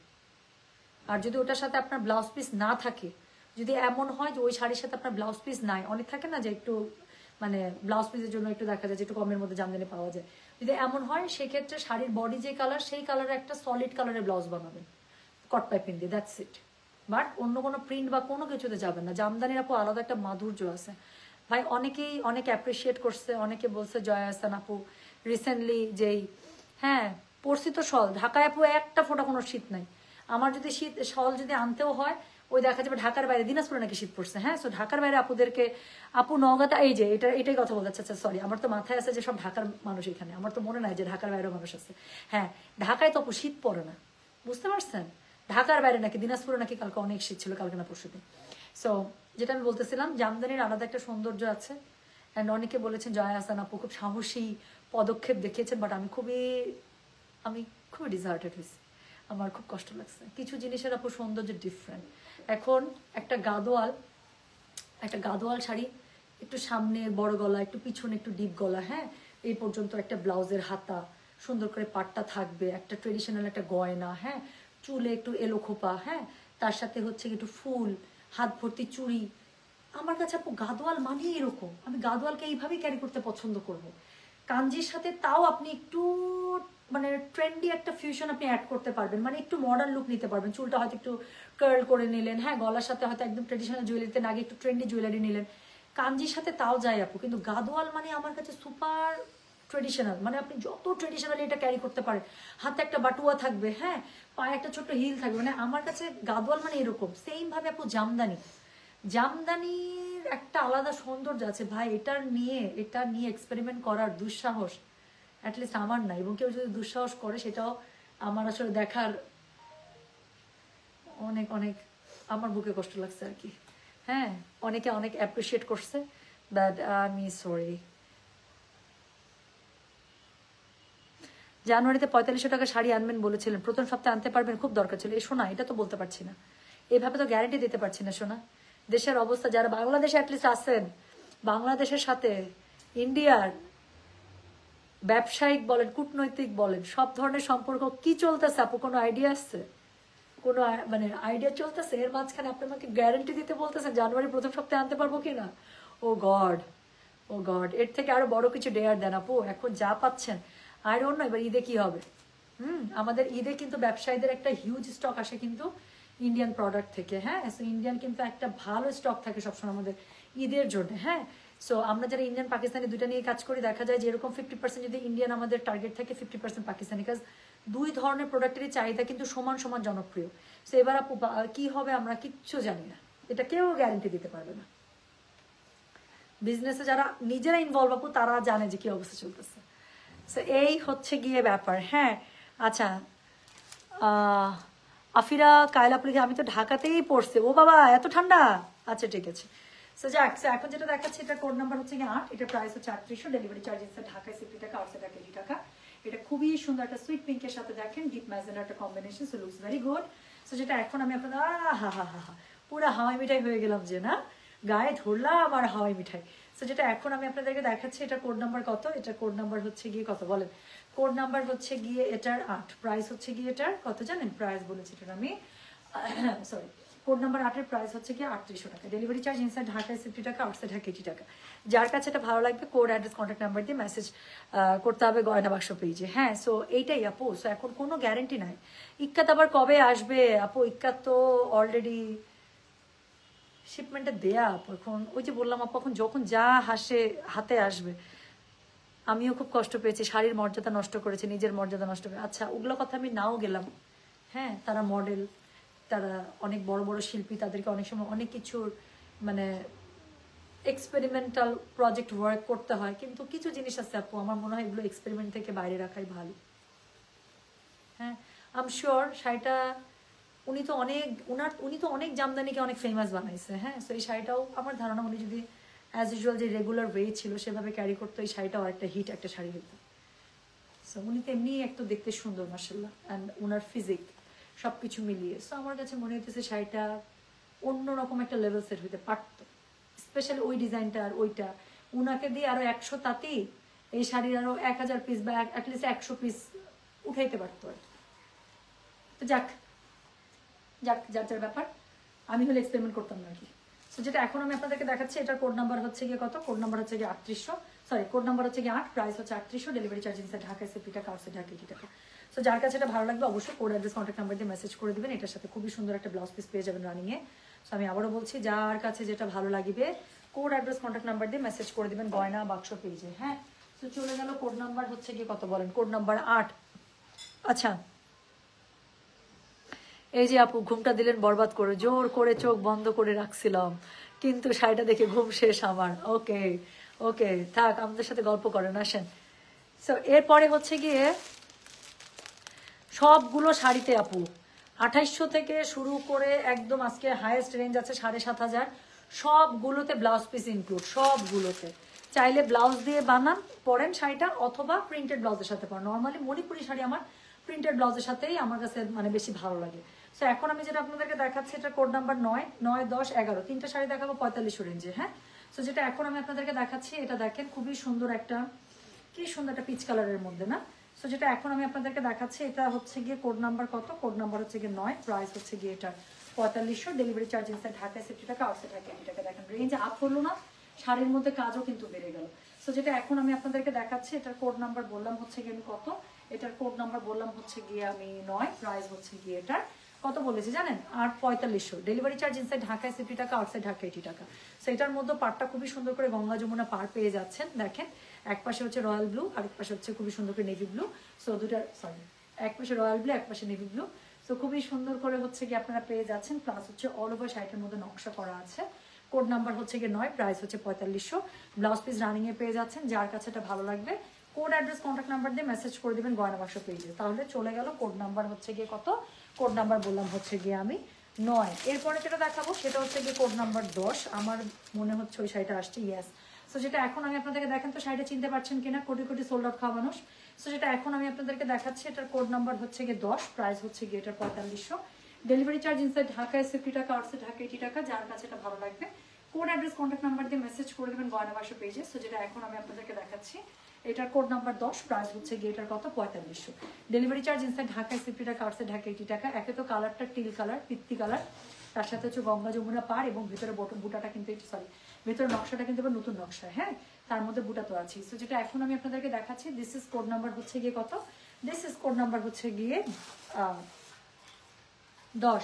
আর যদি ওটার সাথে আপনার ব্লাউজ পিস না থাকে, যদি এমন হয় যে ওই শাড়ির সাথে আপনার ব্লাউজ পিস নাই, অনেক থাকে না যে একটু মানে ব্লাউজ পিসের জন্য একটু দেখা যায় যে একটু কমের মধ্যে জামদানি পাওয়া যায়, যদি এমন হয় সেক্ষেত্রে শাড়ির বডি যে কালার সেই কালারের একটা সলিড কালারের ব্লাউজ বানাবেন কট পাইপিং দিয়ে, দ্যাটস ইট। বাট অন্য কোনো প্রিন্ট বা কোনো কিছুতে যাবেন না। জামদানির আপু আলাদা একটা মাধুর্য আছে ভাই, অনেকেই অনেক অ্যাপ্রিসিয়েট করছে, অনেকে বলছে জয়া আহসান আপু রিসেন্টলি যেই হ্যাঁ পরছি তো শল, ঢাকায় আপু একটা ফোঁটা কোনো শীত নাই। আমার যদি শীত শল যদি আনতেও হয় ওই দেখা যাবে ঢাকার বাইরে, দিনাজপুরে নাকি শীত পড়ছে। হ্যাঁ, সো ঢাকার বাইরে আপুদেরকে আপু নওগাঁতে এই যে এটাই কথা বলতে আচ্ছা সরি, আমার তো মাথায় আছে যে সব ঢাকার মানুষ এখানে, আমার তো মনে নাই যে ঢাকার বাইরেও মানুষ আছে। হ্যাঁ ঢাকায় তো আপু শীত পড়ে না, বুঝতে পারছেন? ঢাকার বাইরে নাকি দিনাজপুরে নাকি কালকে অনেক শীত ছিল, কালকে না পরশু দিন। সো যেটা আমি বলতেছিলাম জামদানির আলাদা একটা সৌন্দর্য আছে। অ্যান্ড অনেকে বলেছেন জয়া আহসান আপু খুব সাহসী পদক্ষেপ দেখিয়েছেন, বাট আমি খুবই ডিসহার্টেড হয়েছি, আমার খুব কষ্ট লাগছে। কিছু জিনিসের আপু সৌন্দর্য ডিফারেন্ট। এখন একটা গাদোয়াল শাড়ি, একটু সামনে বড় গলা, একটু পিছনে একটু ডিপ গলা, হ্যাঁ এই পর্যন্ত একটা ব্লাউজের হাতা সুন্দর করে পাটটা থাকবে, একটা ট্রেডিশনাল একটা গয়না, হ্যাঁ চুলে একটু এলো খোপা, হ্যাঁ তার সাথে হচ্ছে একটু ফুল, হাত ভর্তি চুড়ি। আমার কাছে আপু গাদোয়াল মানে এরকম, আমি গাদোয়ালকে এইভাবেই ক্যারি করতে পছন্দ করব। কাঞ্জির সাথে তাও আপনি একটু মানে ট্রেন্ডি একটা ফিউশন আপনি অ্যাড করতে পারবেন, মানে একটু মডার্ন লুক নিতে পারবেন। চুলটা হয়তো একটু কার্ল করে নিলেন, হ্যাঁ গলার সাথে হয়তো একদম ট্রেডিশনাল জুয়েলারিতে না গিয়ে একটু ট্রেন্ডি জুয়েলারি নিলেন, কাঞ্জির সাথে তাও যায় আপু। কিন্তু গাদোয়াল মানে আমার কাছে সুপার ট্রেডিশনাল, মানে আপনি যত ট্রেডিশনালি এটা ক্যারি করতে পারেন, হাতে একটা বাটুয়া থাকবে, হ্যাঁ পায়ে একটা ছোট্ট হিল থাকবে, মানে আমার কাছে গাদোয়াল মানে এরকম। সেম ভাবে আপু জামদানির একটা আলাদা সৌন্দর্য আছে ভাই, এটা নিয়ে এক্সপেরিমেন্ট করার দুঃসাহস অ্যাটলিস্ট আমার নাই, এবং কেউ যদি দুঃসাহস করে সেটাও আমার আসলে দেখার অনেক অনেক আমার বুকে কষ্ট লাগছে আর কি। হ্যাঁ অনেকে অনেক অ্যাপ্রিসিয়েট করছে, বাট আমি সরি। জানুয়ারিতে 4500 টাকা শাড়ি আনবেন বলেছিলেন, প্রথম সপ্তাহে আনতে পারবেন? খুব দরকার ছিল। এই শোনা এটা তো বলতে পারছি না, এইভাবে তো গ্যারান্টি দিতে পারছি না শোনা। দেশের অবস্থা, যারা বাংলাদেশে অ্যাটলিস্ট আছেন, বাংলাদেশের সাথে ইন্ডিয়ার ব্যবসায়িক বলেন কূটনৈতিক বলেন সব ধরনের সম্পর্ক কি চলতেছে আপু, কোনো আইডিয়া আসছে? কোনো মানে আইডিয়া চলতেছে? এর মাঝখানে আপনি আমাকে গ্যারান্টি দিতে বলতেছেন জানুয়ারি প্রথম সপ্তাহে আনতে পারবো কিনা? ও গড, এর থেকে আরো বড় কিছু ডেয়ার দেন আপু। এখন যা পাচ্ছেন আই ডোন্ট নো এবার ঈদে কি হবে। আমাদের ঈদে কিন্তু ব্যবসায়ীদের একটা হিউজ স্টক আসে কিন্তু ইন্ডিয়ান প্রোডাক্ট থেকে। হ্যাঁ, সো ইন্ডিয়ান কিন্তু একটা ভালো স্টক থাকে সবসময় আমাদের ঈদের জন্য। হ্যাঁ, সো আমরা যারা ইন্ডিয়ান পাকিস্তানি দুইটা নিয়ে কাজ করি, দেখা যায় যে এরকম 50% যদি ইন্ডিয়ান আমাদের টার্গেট থাকে, 50% পাকিস্তানি, কাজ দুই ধরনের প্রোডাক্টেরই চাহিদা কিন্তু সমান সমান জনপ্রিয়। সো এবার আপু কি হবে আমরা কিচ্ছু জানি না, এটা কেউ গ্যারান্টি দিতে পারবে না। বিজনেসে যারা নিজেরা ইনভলভ আপু তারা জানে যে কি অবস্থা চলতেছে। সো এই হচ্ছে গিয়ে ব্যাপার। হ্যাঁ, আচ্ছা আফিরা কায়লাপুর, আমি তো ঢাকাতেই পড়ছে, ও বাবা এত ঠান্ডা। আচ্ছা ঠিক আছে। সো যাক, এখন যেটা দেখাচ্ছে এটা কোড নাম্বার হচ্ছে গিয়ে 8, এটা প্রাইস হচ্ছে 3800, ডেলিভারি চার্জ ইনসাইড ঢাকায় 60 টাকা, আউটসাইড ঢাকা 80 টাকা। এটা খুবই সুন্দর একটা সুইট পিঙ্কের সাথে দেখেন ডিপ ম্যাজেন্ডার একটা combination, so looks very good. So যেটা এখন আমি আপনাদের পুরো হাওয়াই মিঠাই হয়ে গেলাম যে না, গায়ে ধরলাম আর হাওয়াই মিঠাই। সো যেটা এখন আমি আপনাদেরকে দেখাচ্ছি এটা কোড নাম্বার কত, এটা কোড নাম্বার হচ্ছে গিয়ে কত বলেন, কোড নাম্বার হচ্ছে গিয়ে এটার 8, প্রাইস হচ্ছে গিয়ে এটার কত জানেন, প্রাইস বলেছি এটার আমি সরি, কোড নাম্বার 8-এর প্রাইস হচ্ছে গিয়ে 3800 টাকা, ডেলিভারি চার্জ ইনসাইড ঢাকায় 60 টাকা, আউটসাইড ঢাকা 80 টাকা। যার কাছে এটা ভালো লাগবে কোড অ্যাড্রেস কন্ট্যাক্ট নাম্বার দিয়ে মেসেজ করতে হবে গয়না বাক্স পেজে। হ্যাঁ, সো এইটাই আপু। সো এখন কোনো গ্যারেন্টি নাই ইক্কাত আবার কবে আসবে আপু, ইক্কাত তো অলরেডি শিপমেন্টে দেয়া আপু। এখন ওই যে বললাম আপু, এখন যখন যা হাতে আসবে। আমিও খুব কষ্ট পেয়েছি, শাড়ির মর্যাদা নষ্ট করেছে, নিজের মর্যাদা নষ্ট করে। আচ্ছা ওগুলো কথা আমি নাও গেলাম। হ্যাঁ, তারা মডেল, তারা অনেক বড় বড় শিল্পী, তাদেরকে অনেক সময় অনেক কিছুর মানে এক্সপেরিমেন্টাল প্রজেক্ট ওয়ার্ক করতে হয়, কিন্তু কিছু জিনিস আছে আপু আমার মনে হয় এগুলো এক্সপেরিমেন্ট থেকে বাইরে রাখাই ভালো। হ্যাঁ, আই এম শিওর শাড়িটা উনি তো অনেক জামদানিকে অনেক ফেমাস বানাইছে। হ্যাঁ, সো এই শাড়িটাও আমার ধারণা উনি যদি অ্যাজ ইউজুয়াল যে রেগুলার ওয়ে ছিল সেভাবে ক্যারি করতো, এই শাড়িটাও একটা হিট একটা শাড়ি হতো। সো উনি তো এমনি একটু দেখতে সুন্দর মাশাআল্লাহ, অ্যান্ড ওনার ফিজিক সব কিছু মিলিয়ে সো আমার কাছে মনে হইতেছে শাড়িটা অন্যরকম একটা লেভেল সেট হইতে পারতো, স্পেশালি ওই ডিজাইনটা আর ওইটা উনাকে দিয়ে আরো 100, তাতেই এই শাড়ির আরো 1000 পিস বা অ্যাটলিস্ট 100 পিস উঠাইতে পারতো আর। তো যাক যার যার ব্যাপার, আমি হলে এক্সপেরিমেন্ট করতাম না আর কি। সো যেটা এখন আমি আপনাদেরকে দেখাচ্ছি এটার কোড নাম্বার হচ্ছে গিয়ে কত, কোড নাম্বার হচ্ছে গিয়ে 3800, সরি কোড নাম্বার হচ্ছে গিয়ে 8, প্রাইস হচ্ছে 3800, ডেলিভারি চার্জ ইনসাইড ঢাকায় 60 টাকা, আউটসাইড ঢাকা 80 টাকা। সো যার কাছে এটা ভালো লাগবে অবশ্যই কোড অ্যাড্রেস কন্ট্যাক্ট নাম্বার দিয়ে মেসেজ করে দিবেন, এটার সাথে খুবই সুন্দর একটা ব্লাউজ পিস পেয়ে যাবেন রানিংয়ে। সো আমি আবারও বলছি, যার কাছে যেটা ভালো লাগবে কোড অ্যাড্রেস কন্ট্যাক্ট নাম্বার দিয়ে মেসেজ করে দিবেন গয়না বাক্স পেজে। হ্যাঁ, সো চলে গেল কোড নাম্বার হচ্ছে গিয়ে কত বলেন, কোড নাম্বার 8। আচ্ছা এই যে আপু ঘুমটা দিলেন বরবাদ করে, জোর করে চোখ বন্ধ করে রাখছিলাম, কিন্তু শাড়িটা দেখে ঘুম শেষ আমার। ওকে ওকে থাক, আমাদের সাথে গল্প করেন, আসেন। সো এরপরে হচ্ছে গিয়ে সবগুলো শাড়িতে আপু 2800 থেকে শুরু করে একদম আজকে হাইয়েস্ট রেঞ্জ আছে 7500, সবগুলোতে ব্লাউজ পিস ইনক্লুড, সবগুলোতে। চাইলে ব্লাউজ দিয়ে বানান পরেন শাড়িটা, অথবা প্রিন্টেড ব্লাউজের সাথে পরেন। নর্মালি মণিপুরি শাড়ি আমার প্রিন্টেড ব্লাউজের সাথেই আমার কাছে মানে বেশি ভালো লাগে। সো এখন আমি যেটা আপনাদেরকে দেখাচ্ছি এটা কোড নাম্বার 9, 9, 10, 11, তিনটা শাড়ি দেখাবো 4500 রেঞ্জে। হ্যাঁ, সো যেটা এখন আমি আপনাদেরকে দেখাচ্ছি এটা দেখেন খুবই সুন্দর একটা, কি সুন্দর একটা পিচ কালারের মধ্যে না। সো যেটা এখন আমি আপনাদেরকে দেখাচ্ছি এটা হচ্ছে গিয়ে কোড নাম্বার কত, কোড নাম্বার হচ্ছে গিয়ে 9, প্রাইস হচ্ছে গিয়ে এটা 4500, ডেলিভারি চার্জ ইনসাইড ঢাকায় 60 টাকা, আউটসাইড ঢাকা 80 টাকা। দেখেন রেঞ্জ আপ হলো না, শাড়ির মধ্যে কাজও কিন্তু বেড়ে গেল। সো যেটা এখন আমি আপনাদেরকে দেখাচ্ছি এটার কোড নাম্বার বললাম হচ্ছে গিয়ে আমি কত, এটার কোড নাম্বার বললাম হচ্ছে গিয়ে আমি 9, প্রাইস হচ্ছে গিয়ে এটার কত বলেছি জানেন, 8, 4500, ডেলিভারি চার্জ ইনসাইড ঢাকায় 60 টাকা, আউটসাইড ঢাকা 80 টাকা। সো এটার মধ্যে পাড়টা খুবই সুন্দর করে গঙ্গা যমুনা পাড় পেয়ে যাচ্ছেন। দেখেন এক পাশে হচ্ছে রয়্যাল ব্লু, আরেক পাশে হচ্ছে খুবই সুন্দর করে নেভি ব্লু। সো দুটা সরি, এক পাশে রয়্যাল ব্লু, এক পাশে নেভি ব্লু। সো খুবই সুন্দর করে হচ্ছে কি আপনারা পেয়ে যাচ্ছেন, প্লাস হচ্ছে অল ওভার শাড়িটার মধ্যে নকশা করা আছে। কোড নাম্বার হচ্ছে গিয়ে 9, প্রাইস হচ্ছে 4500, ব্লাউজ পিস রানিং এ পেয়ে যাচ্ছেন। যার কাছে এটা ভালো লাগবে কোড অ্যাড্রেস কন্ট্যাক্ট নাম্বার দিয়ে মেসেজ করে দিবেন গয়না বাক্স পেজে। তাহলে চলে গেল কোড নাম্বার হচ্ছে গিয়ে কত, কোড নাম্বার বললাম হচ্ছে গিয়ে আমি 9। এরপরে যেটা দেখাবো সেটা হচ্ছে গিয়ে কোড নাম্বার 10, আমার মনে হচ্ছে ওই শাড়িটা আসছে, ইয়েস। সো যেটা এখন আমি আপনাদেরকে দেখেন তো শাড়িটা চিনতে পারছেন কিনা, কোটি কোটি সোল্ড আউট খাওয়া মানুষ। সো যেটা এখন আমি আপনাদেরকে দেখাচ্ছি এটার কোড নাম্বার হচ্ছে গিয়ে 10, প্রাইস হচ্ছে গিয়ে এটার 4500, ডেলিভারি চার্জ ইনসাইড ঢাকায় 60 টাকা, আউটসাইড ঢাকা 80 টাকা। যার কাছে এটা ভালো লাগবে কোড অ্যাড্রেস কন্ট্যাক্ট নাম্বার দিয়ে মেসেজ করে দেবেন গয়না বাক্স পেজে। সো যেটা এখন আমি আপনাদেরকে দেখাচ্ছি এটার কোড নাম্বার 10, প্রাইস হচ্ছে গিয়ে এটার কত, 4500, ডেলিভারি চার্জ ইনসাইড ঢাকায় 60 টাকা, আউটসাইড ঢাকা 80 টাকা। একে তো কালারটা টিল কালার, পিত্তি কালার, তার সাথে হচ্ছে গঙ্গা যমুনা পাড় এবং ভিতরে বুটাটা কিন্তু সরি ভেতরে নকশাটা কিন্তু আবার নতুন নকশা, হ্যাঁ, তার মধ্যে বুটা তো আছে। সো যেটা এখন আমি আপনাদেরকে দেখাচ্ছি, দিস ইজ কোড নাম্বার হচ্ছে গিয়ে কত, দিস ইজ কোড নাম্বার হচ্ছে গিয়ে 10,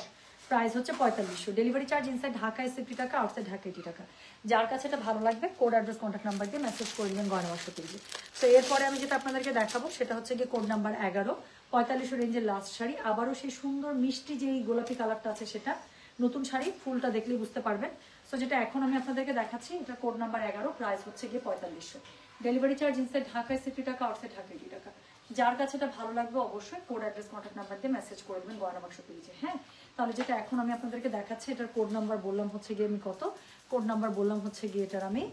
প্রাইস হচ্ছে 4500, ডেলিভারি চার্জ ইনসাইড ঢাকা 60 টাকা, আউটসাইড ঢাকা 80 টাকা। যার কাছে এটা ভালো লাগবে কোড অ্যাড্রেস কন্ট্যাক্ট নাম্বার দিয়ে মেসেজ করে দিবেন গয়না বাক্স পেজে। তো এরপরে আমি যেটা আপনাদেরকে দেখাবো সেটা হচ্ছে গিয়ে কোড নাম্বার 11, 4500 রেঞ্জের লাস্ট শাড়ি, আবারও সেই সুন্দর মিষ্টি যেই গোলাপি কালারটা আছে সেটা, নতুন শাড়ি, ফুলটা দেখলেই বুঝতে পারবেন। সো যেটা এখন আমি আপনাদেরকে দেখাচ্ছি এটা কোড নাম্বার 11, প্রাইস হচ্ছে গিয়ে 4500, ডেলিভারি চার্জ ইনসাইড ঢাকায় 60 টাকা, আউটসাইড ঢাকা 80 টাকা। যার কাছে এটা ভালো লাগবে অবশ্যই কোড অ্যাড্রেস কন্ট্যাক্ট নাম্বার দিয়ে মেসেজ করে দেবেন গয়না বাক্স পেজে, হ্যাঁ। তাহলে যেটা এখন আমি আপনাদেরকে দেখাচ্ছি এটার কোড নাম্বার বললাম হচ্ছে গিয়ে আমি কত, কোড নাম্বার বললাম হচ্ছে গিয়ে এটার আমি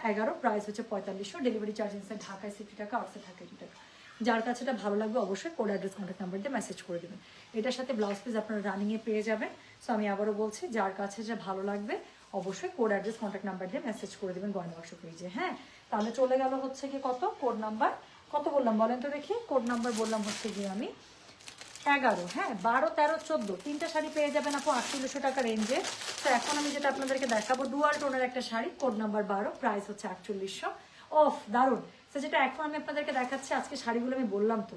11, প্রাইস হচ্ছে 4500, ডেলিভারি চার্জ ইনসাইড ঢাকায় 60 টাকা, আউটসাইড ঢাকা 80 টাকা। যার কাছে এটা ভালো লাগবে অবশ্যই কোড অ্যাড্রেস কন্ট্যাক্ট নাম্বার দিয়ে মেসেজ করে দেবেন। এটার সাথে ব্লাউজ পিস আপনারা রানিংয়ে পেয়ে যাবেন। সো আমি আবারও বলছি, যার কাছে এটা ভালো লাগবে অবশ্যই কোড অ্যাড্রেস কন্ট্যাক্ট নাম্বার দিয়ে মেসেজ করে দেবেন গয়না বাক্স পেজে, হ্যাঁ। তাহলে চলে গেল হচ্ছে গিয়ে কত, কোড নাম্বার কত বললাম বলেন তো দেখি, কোড নাম্বার বললাম হচ্ছে গিয়ে আমি 11, হ্যাঁ, 12, 13, 14, তিনটা শাড়ি পেয়ে যাবেন আপু 4800 টাকা রেঞ্জে। তো এখন আমি যেটা আপনাদেরকে দেখাবো ডুয়াল টোনের একটা শাড়ি, কোড নাম্বার 12, প্রাইস হচ্ছে 4800। অফ দারুণ। তো যেটা এখন আমি আপনাদেরকে দেখাচ্ছি, আজকে শাড়িগুলো আমি বললাম তো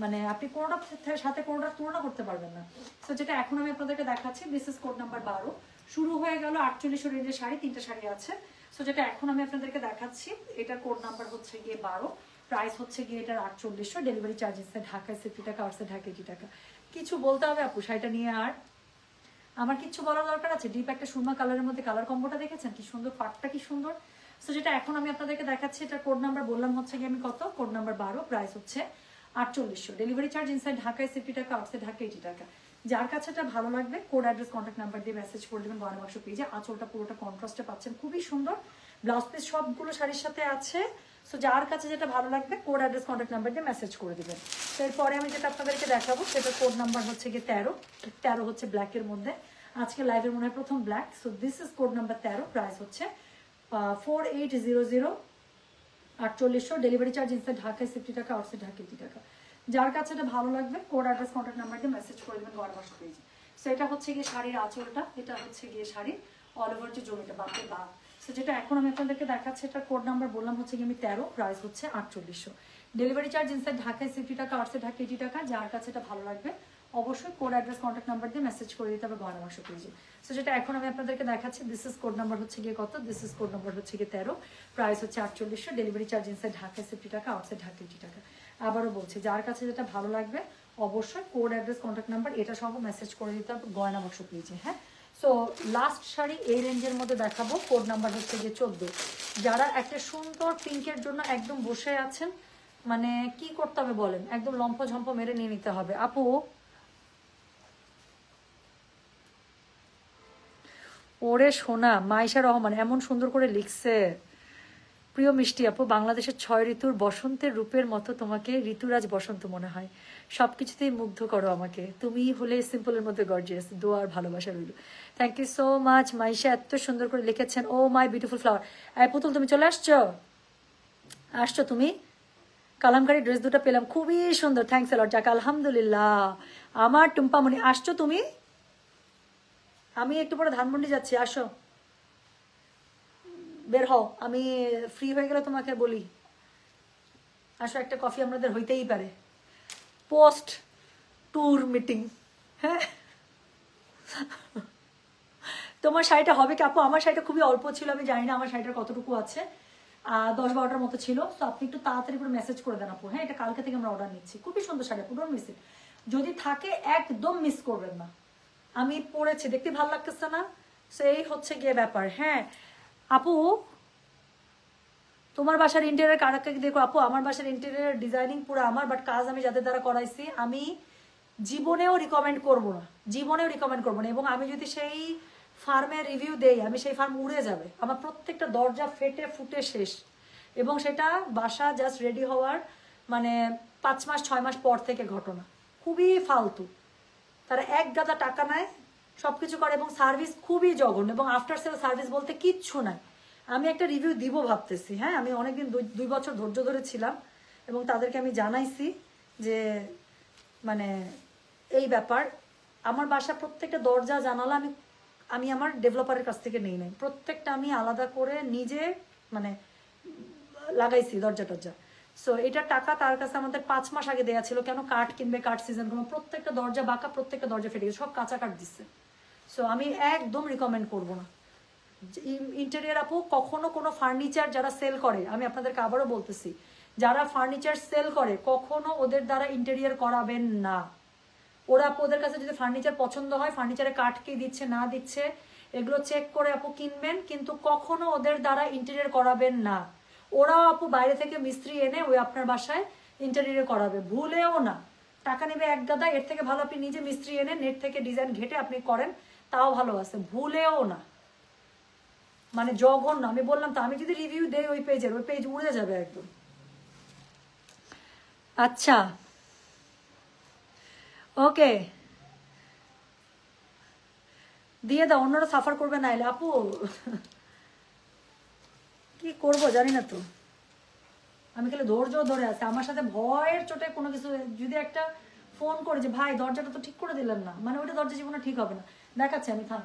মানে আপনি কোনোটার সাথে কোনোটার তুলনা করতে পারবেন না। তো যেটা এখন আমি আপনাদেরকে দেখাচ্ছি, দিস ইজ কোড নাম্বার 12, শুরু হয়ে গেল 4800 রেঞ্জের শাড়ি, তিনটা শাড়ি আছে। সো যেটা এখন আমি আপনাদেরকে দেখাচ্ছি এটার কোড নাম্বার হচ্ছে গিয়ে 12, প্রাইস হচ্ছে গিয়ে এটার 4800, ডেলিভারি চার্জ ইনসাইড ঢাকায় 60 টাকা, আউটসাইড ঢাকা 80 টাকা। কিছু বলতে হবে আপু শাড়িটা নিয়ে? আর আমার কিছু বলার দরকার আছে? ডিপ একটা সুরমা কালারের মধ্যে কালার কম্বোটা দেখেছেন কি সুন্দর, পাটটা কি সুন্দর। সো যেটা এখন আমি আপনাদেরকে দেখাচ্ছি এটার কোড নাম্বার বললাম হচ্ছে গিয়ে আমি কত, কোড নাম্বার 12, প্রাইস হচ্ছে 4800, ডেলিভারি চার্জ ইনসাইড ঢাকায় 60 টাকা, আউটসাইড ঢাকা 80 টাকা। যার কাছে এটা ভালো লাগবে কোড অ্যাড্রেস কন্ট্যাক্ট নাম্বার দিয়ে মেসেজ করে দেবেন গয়না বাক্স পেজে। আঁচলটা পুরোটা কন্ট্রাস্টে পাচ্ছেন, খুবই সুন্দর। ব্লাউজ পিস সবগুলো শাড়ির সাথে আছে। সো যার কাছে যেটা ভালো লাগবে কোড অ্যাড্রেস কন্ট্যাক্ট নাম্বার দিয়ে মেসেজ করে দেবেন। তো এরপরে আমি যেটা আপনাদেরকে দেখাবো সেটা কোড নাম্বার হচ্ছে গিয়ে 13 হচ্ছে ব্ল্যাকের মধ্যে, আজকে লাইভের মনে হয় প্রথম black. So this is code number 13, price হচ্ছে 4800, 4800, ডেলিভারি চার্জ ইনসাইড ঢাকায় 60 টাকা, আউটসাইড ঢাকা 80 টাকা। যার কাছে এটা ভালো লাগবে কোড অ্যাড্রেস কন্ট্যাক্ট নাম্বার দিয়ে মেসেজ করে দেবেন গয়না বাক্স পেজে। সো এটা হচ্ছে গিয়ে শাড়ির আঁচলটা, এটা হচ্ছে গিয়ে শাড়ির অল ওভার যে জমিটা বাপে বা। সো যেটা এখন আমি আপনাদেরকে দেখাচ্ছি এটার কোড নাম্বার বললাম হচ্ছে গিয়ে আমি 13, প্রাইস হচ্ছে 4800, ডেলিভারি চার্জ ইনসাইড ঢাকায় 60 টাকা, আউটসাইড ঢাকা 80 টাকা। যার কাছে এটা ভালো লাগবে অবশ্যই কোড অ্যাড্রেস কন্ট্যাক্ট নাম্বার দিয়ে মেসেজ করে দিতে হবে গয়না বাক্স পেজে। সো যেটা এখন আমি আপনাদেরকে দেখাচ্ছি, দিস ইজ কোড নাম্বার হচ্ছে গিয়ে কত, দিস ইজ কোড নাম্বার হচ্ছে গিয়ে 13, প্রাইস হচ্ছে 4800, ডেলিভারি চার্জ ইনসাইড ঢাকায় 60 টাকা, আউটসাইড ঢাকা 80 টাকা। আবারও বলছি, যার কাছে যেটা ভালো লাগবে অবশ্যই কোড অ্যাড্রেস কন্ট্যাক্ট নাম্বার এটা সহ মেসেজ করে দিতে হবে গয়না বাক্স পেজে, হ্যাঁ। সো লাস্ট শাড়ি এই রেঞ্জের মধ্যে দেখাবো, কোড নাম্বার হচ্ছে গিয়ে 14। যারা একটা সুন্দর পিঙ্কের জন্য একদম বসে আছেন, মানে কি করতে হবে বলেন, একদম লম্ফ ঝম্প মেরে নিয়ে নিতে হবে আপু। ওরে সোনা, মাইশা রহমান এমন সুন্দর করে লিখছে। প্রিয় মিষ্টি আপু, বাংলাদেশের 6 ঋতুর বসন্তের রূপের মতো তোমাকে ঋতুরাজ বসন্ত মনে হয়, সবকিছুতেই মুগ্ধ করো আমাকে, তুমি হলে সিম্পলের মধ্যে গর্জিয়াস। দোয়ার ভালোবাসা রইল। Thank you so much Maisha, এত সুন্দর করে লিখেছেন। Oh my beautiful flower. পুতুল তুমি চলে আসছো তুমি? কালামকারী ড্রেস দুটো পেলাম, খুবই সুন্দর, থ্যাংকস এলট। যাক আলহামদুলিল্লাহ। আমার টুম্পামণি আসছো তুমি? আমি একটু পরে ধানমন্ডি যাচ্ছি, আসো বের হও, আমি ফ্রি হয়ে গেলে তোমাকে বলি আসো, একটা কফি আমাদের হইতেই পারে পোস্ট ট্যুর মিটিং, হ্যাঁ। তোমার শাড়িটা হবে কি আপু? আমার শাড়িটা খুবই অল্প ছিল, আমি জানি না আমার শাড়িটার কতটুকু আছে, 10-12টার মতো ছিল। তো আপনি একটু তাড়াতাড়ি করে মেসেজ করে দেন আপু, হ্যাঁ। এটা কালকে থেকে আমরা অর্ডার নিচ্ছি, খুবই সুন্দর শাড়ি আপু, ডোন্ট মিস ইট। যদি থাকে একদম মিস করবেন না। আমি পরেছি, দেখতে ভালো লাগতেছে না? সেই হচ্ছে গিয়ে ব্যাপার, হ্যাঁ। আপু তোমার বাসার ইন্টেরিয়ার কারাকে দেখো আপু, আমার বাসার ইন্টেরিয়ার ডিজাইনিং পুরো আমার, বাট কাজ আমি যাদের দ্বারা করাইছি আমি জীবনেও রিকমেন্ড করবো না, জীবনেও রিকমেন্ড করবো না। এবং আমি যদি সেই ফার্মের রিভিউ দেই, আমি সেই ফার্ম উড়ে যাবে, আমার প্রত্যেকটা দরজা ফেটে ফুটে শেষ। এবং সেটা বাসা জাস্ট রেডি হওয়ার মানে 5 মাস 6 মাস পর থেকে ঘটনা, খুবই ফালতু। তারা এক গাদা টাকা নেয়, সবকিছু করে, এবং সার্ভিস খুবই জঘন্য, এবং আফটার সেল সার্ভিস বলতে কিচ্ছু নাই। আমি একটা রিভিউ দিব ভাবতেছি, হ্যাঁ। আমি অনেকদিন 2 বছর ধৈর্য ধরেছিলাম, এবং তাদেরকে আমি জানাইছি যে মানে এই ব্যাপার। আমার বাসা প্রত্যেকটা দরজা জানালা আমি আমি আমার ডেভেলপারের কাছ থেকে নেই নাই, প্রত্যেকটা আমি আলাদা করে নিজে মানে লাগাইছি দরজা টরজা। সো এটা টাকা তার কাছে আমাদের 5 মাস আগে দেওয়া ছিল, কেন কাঠ কিনবে, কাঠ সিজন কোনো, প্রত্যেকটা দরজা বাঁকা, প্রত্যেকটা দরজা ফেটে গেছে, সব কাঁচা কাঠ দিচ্ছে। সো আমি একদম রিকমেন্ড করবো না। ইন্টেরিয়ার আপু কখনো কোনো ফার্নিচার যারা সেল করে, আমি আপনাদেরকে আবারও বলতেছি, যারা ফার্নিচার সেল করে কখনো ওদের দ্বারা ইন্টেরিয়ার করাবেন না। ওরা আপু ওদের কাছে যদি ফার্নিচার পছন্দ হয়, ফার্নিচারে কাঠ কি দিচ্ছে না দিচ্ছে এগুলো চেক করে আপু কিনবেন, কিন্তু কখনো ওদের দ্বারা ইন্টেরিয়ার করাবেন না। ওরাও আপু বাইরে থেকে মিস্ত্রি এনে ওই আপনার বাসায় ইন্টেরিয়ার করাবে, ভুলেও না। টাকা নেবে এক গাদা, এর থেকে ভালো আপনি নিজে মিস্ত্রি এনে নেট থেকে ডিজাইন ঘেটে আপনি করেন, তাও ভালো আছে, ভুলেও না। মানে জঘন্য, আমি বললাম তো, আমি যদি রিভিউ দেই ওই পেজের, ওই পেজ উড়ে যাবে একদম। আচ্ছা ওকে, দিয়ে দাও, অন্যরা সাফার করবে না এলে আপু। কি করব জানি না তো, আমি খালি ধৈর্য ধরে আছি। আমার সাথে ভয়ের চোটে কোনো কিছু যদি একটা ফোন করে যে ভাই দরজাটা তো ঠিক করে দিলেন না, মানে ওইটা দরজা জীবনে ঠিক হবে না। দেখাচ্ছি আমি, থাম।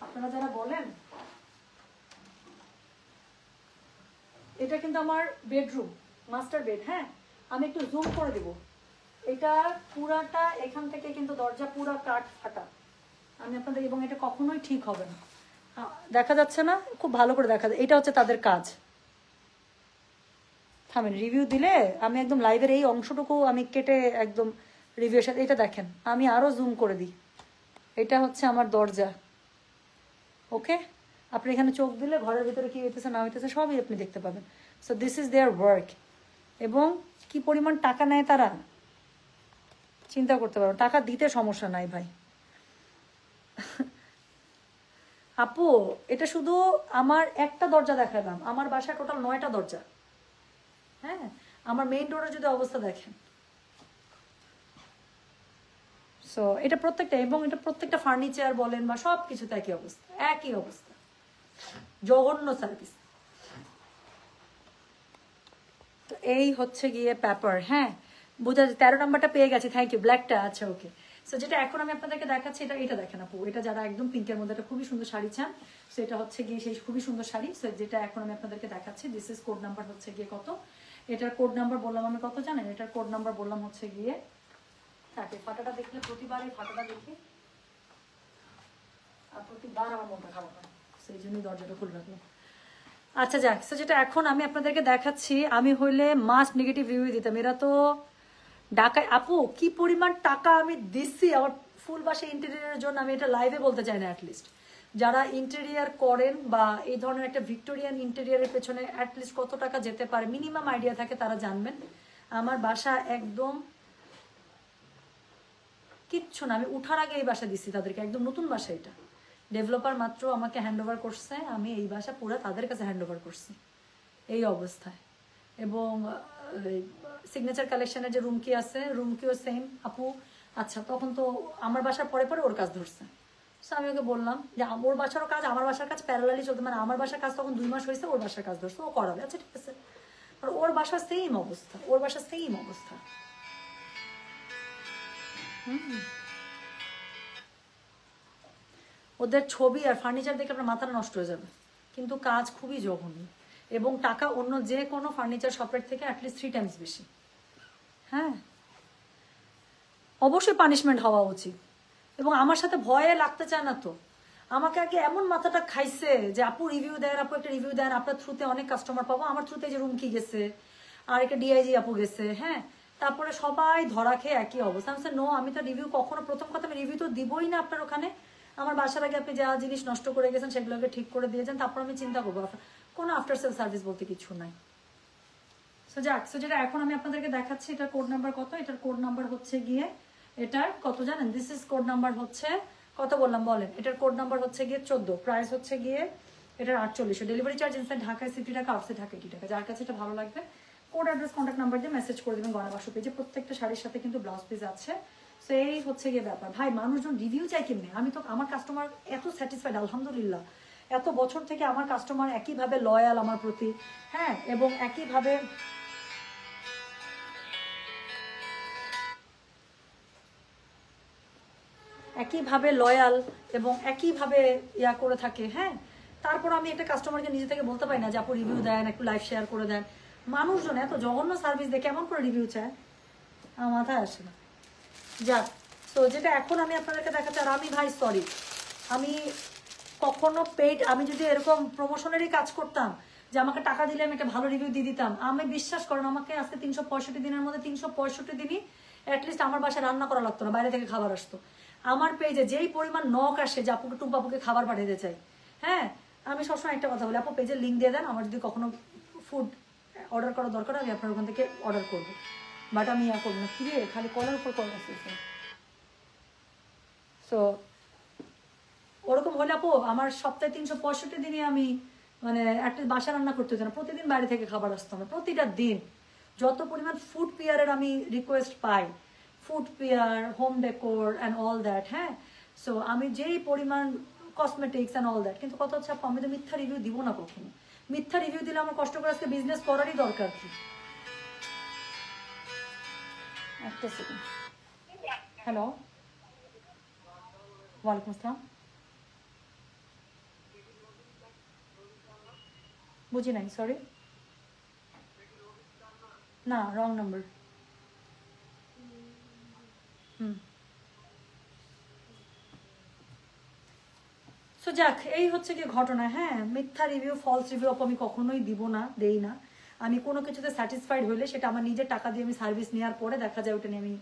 আপনারা যারা বলেন, এটা কিন্তু আমার বেডরুম, মাস্টার বেড। হ্যাঁ, আমি একটু জুম করে দিব। এটা পুরাটা এখান থেকে কিন্তু দরজা পুরা কাঠ ফাটা, আমি আপনাদের, এবং এটা কখনোই ঠিক হবে না। দেখা যাচ্ছে না, খুব ভালো করে দেখা যায়, এটা হচ্ছে তাদের কাজ। থামেন, রিভিউ দিলে আমি একদম লাইভের এই অংশটুকু আমি কেটে একদম রিভিউর সাথে, এটা দেখেন, আমি আরও জুম করে দিই। এটা হচ্ছে আমার দরজা, ওকে? আপনি এখানে চোখ দিলে ঘরের ভিতরে কী হইতেছে না হইতেছে সবই আপনি দেখতে পাবেন। So this is their work. এবং কি পরিমাণ টাকা নেয় তারা চিন্তা করতে পারো। টাকা দিতে সমস্যা নাই ভাই। আপু এটা শুধু আমার একটা দরজা দেখালাম, আমার বাসায় টোটাল 9টা দরজা। হ্যাঁ, আমার মেইন ডোরের যদি অবস্থা দেখেন। সো এটা প্রত্যেকটা, এবং এটা প্রত্যেকটা ফার্নিচার বলেন বা সব কিছুতে একই অবস্থা, একই অবস্থা, জঘন্য সার্ভিস। তো এই হচ্ছে গিয়ে পেপার। হ্যাঁ, বোঝা যায় 13 নাম্বারটা পেয়ে গেছে, থ্যাংক ইউ, ব্ল্যাকটা। আচ্ছা ওকে। সো যেটা এখন আমি আপনাদেরকে দেখাচ্ছি, এটা দেখেন আপু, এটা যারা একদম পিঙ্কের মধ্যে একটা খুবই সুন্দর শাড়ি চান, সো এটা হচ্ছে গিয়ে সেই খুবই সুন্দর শাড়ি। সো যেটা এখন আমি আপনাদেরকে দেখাচ্ছি, দিস ইজ কোড নাম্বার হচ্ছে গিয়ে কত, এটার কোড নাম্বার বললাম আমি কত জানেন, এটার কোড নাম্বার বললাম হচ্ছে গিয়ে, থাকে ফাটাটা দেখলে প্রতিবারই ফাটাটা দেখি আর প্রতিবার আমার মনটা খারাপ হয়, সেই জন্যই দরজাটা খুলে রাখলাম। আচ্ছা যাক, সো যেটা এখন আমি আপনাদেরকে দেখাচ্ছি, আমি হইলে মাস্ট নেগেটিভ রিভিউ দিতাম। এরা তো ঢাকায় আপু কি পরিমাণ টাকা আমি দিচ্ছি আমার ফুল বাসা ইন্টেরিয়ারের জন্য, আমি এটা লাইভে বলতে চাই না। অ্যাটলিস্ট যারা ইন্টেরিয়ার করেন বা এই ধরনের একটা ভিক্টোরিয়ান ইন্টেরিয়ারের পেছনে অ্যাটলিস্ট কত টাকা যেতে পারে মিনিমাম আইডিয়া থাকে, তারা জানবেন। আমার বাসা একদম কিচ্ছু না, আমি উঠার আগে এই বাসা দিচ্ছি তাদেরকে, একদম নতুন বাসা। এটা ডেভেলপার মাত্র আমাকে হ্যান্ড ওভার করছে, আমি এই বাসা পুরো তাদের কাছে হ্যান্ড ওভার করছি এই অবস্থায়। এবং সিগনেচার কালেকশনের যে রুমকি আছে, রুমকিও সেম আপু। আচ্ছা, তখন তো আমার বাসার পরে পরে ওর কাজ ধরছে। সো আমি ওকে বললাম যে ওর বাসারও কাজ আমার বাসার কাজ প্যারালালি চলতে, মানে আমার বাসার কাজ তখন 2 মাস হয়েছে, ওর বাসার কাজ ধরছে, ও করাবে। আচ্ছা ঠিক আছে, আর ওর বাসার সেম অবস্থা, ওর বাসার সেম অবস্থা। ওদের ছবি আর ফার্নিচার দেখে আপনার মাথাটা নষ্ট হয়ে যাবে, কিন্তু কাজ খুবই জঘন্য, এবং টাকা অন্য যে কোনো ফার্নিচার শপের থেকে অ্যাটলিস্ট 3 টাইমস বেশি। হ্যাঁ, অবশ্যই পানিশমেন্ট হওয়া উচিত। এবং আমার সাথে ভয়ে লাগতে চায় না তো, আমাকে আগে এমন মাথাটা খাইছে যে আপু রিভিউ দেন, আপু একটা রিভিউ দেন, আপনার থ্রুতে অনেক কাস্টমার পাবো। আমার থ্রুতে যে রুমকি গেছে, আর একটা ডিআইজি আপু গেছে। হ্যাঁ, তারপরে সবাই ধরা খেয়ে একই অবস্থা। আমি নো, আমি তো রিভিউ কখনো, প্রথম কথা আমি রিভিউ তো দিবই না আপনার ওখানে। আমার বাসার আগে আপনি যা জিনিস নষ্ট করে গেছেন সেগুলোকে ঠিক করে দিয়েছেন, তারপর আমি চিন্তা করবো। কোনো আফটার সেল সার্ভিস বলতে কিছু নাই। সো যাক, সো যেটা এখন আমি আপনাদেরকে দেখাচ্ছি, এটার কোড নাম্বার কত, এটার কোড নাম্বার হচ্ছে গিয়ে, এটার কত জানেন, দিস ইজ কোড নাম্বার হচ্ছে কত বললাম বলেন, এটার কোড নাম্বার হচ্ছে গিয়ে 14, প্রাইস হচ্ছে গিয়ে এটার 48। ডেলিভারি চার্জ ইনসাইড ঢাকায় 60 টাকা, আউটসাইড ঢাকা 80 টাকা। যার কাছে এটা ভালো লাগবে কোড অ্যাড্রেস কন্ট্যাক্ট নাম্বার দিয়ে মেসেজ করে দেবেন গয়না বাক্স পেজে। প্রত্যেকটা শাড়ির সাথে কিন্তু ব্লাউজ পিস আছে। সো এই হচ্ছে গিয়ে ব্যাপার। ভাই মানুষজন রিভিউ চাই কেমনি, আমি তো আমার কাস্টমার এত স্যাটিসফাইড আলহামদুলিল্লাহ। এত বছর থেকে আমার কাস্টমার একইভাবে লয়াল আমার প্রতি। হ্যাঁ, এবং একইভাবে একইভাবে লয়াল এবং একইভাবে ইয়া করে থাকে, হ্যাঁ। তারপর আমি একটা কাস্টমারকে নিজে থেকে বলতে পারি না যে আপু রিভিউ দেন, একটু লাইভ শেয়ার করে দেন। মানুষজন এত জঘন্য সার্ভিস দিয়ে কেমন করে রিভিউ চায়, আমার মাথায় আসে না। যাক, তো যেটা এখন আমি আপনাদেরকে দেখাচ্ছি, আর আমি ভাই সরি, আমি কখনো পেইড, আমি যদি এরকম প্রমোশনেরই কাজ করতাম যে আমাকে টাকা দিলে আমি একটা ভালো রিভিউ দিয়ে দিতাম, আমি বিশ্বাস করেন আমাকে আজকে 365 দিনের মধ্যে 365 দিনই অ্যাটলিস্ট আমার বাসায় রান্না করা লাগতো না, বাইরে থেকে খাবার আসতো। আমার পেজে যেই পরিমাণ নক আসে যে আপুকে টুম্পাপুকে খাবার পাঠাতে চাই, হ্যাঁ, আমি সবসময় একটা কথা বলি, আপু পেজের লিঙ্ক দিয়ে দেন, আমার যদি কখনো ফুড অর্ডার করা দরকার আমি আপনার ওখান থেকে অর্ডার করবো, বাট আমি ইয়া করবো না। কি রে খালি কলার উপর কল আসতেছে। সো ওরকম হলে আপু আমার সপ্তাহে 365 দিনই আমি মানে একটা বাসা রান্না করতে হতো না, প্রতিদিন বাইরে থেকে খাবার আসতো না, প্রতিটা দিন। যত পরিমাণ ফুড পিয়ারের আমি রিকোয়েস্ট পাই, ফুড পিয়ার, home decor and all that, হ্যাঁ। সো আমি যেই পরিমাণ কসমেটিক্স অ্যান্ড অল দ্যাট, কিন্তু কথা হচ্ছে আপু আমি তো মিথ্যা রিভিউ দিব না কখনো। মিথ্যা রিভিউ দিলে আমার কষ্ট করে আজকে বিজনেস করারই দরকার কি? একটা সেকেন্ড। হ্যালো, ওয়ালাইকুম আসসালাম। বুঝি নাই, সরি। না, রং নাম্বার। হুম। সো যাক, এই হচ্ছে কি ঘটনা, হ্যাঁ। মিথ্যা রিভিউ, ফলস রিভিউ আমি কখনোই দিব না, দেই না। আমি কোনো কিছুতে স্যাটিসফাইড হলে সেটা আমার নিজের টাকা দিয়ে আমি সার্ভিস নেওয়ার পরে দেখা যায় ওটা নিয়ে আমি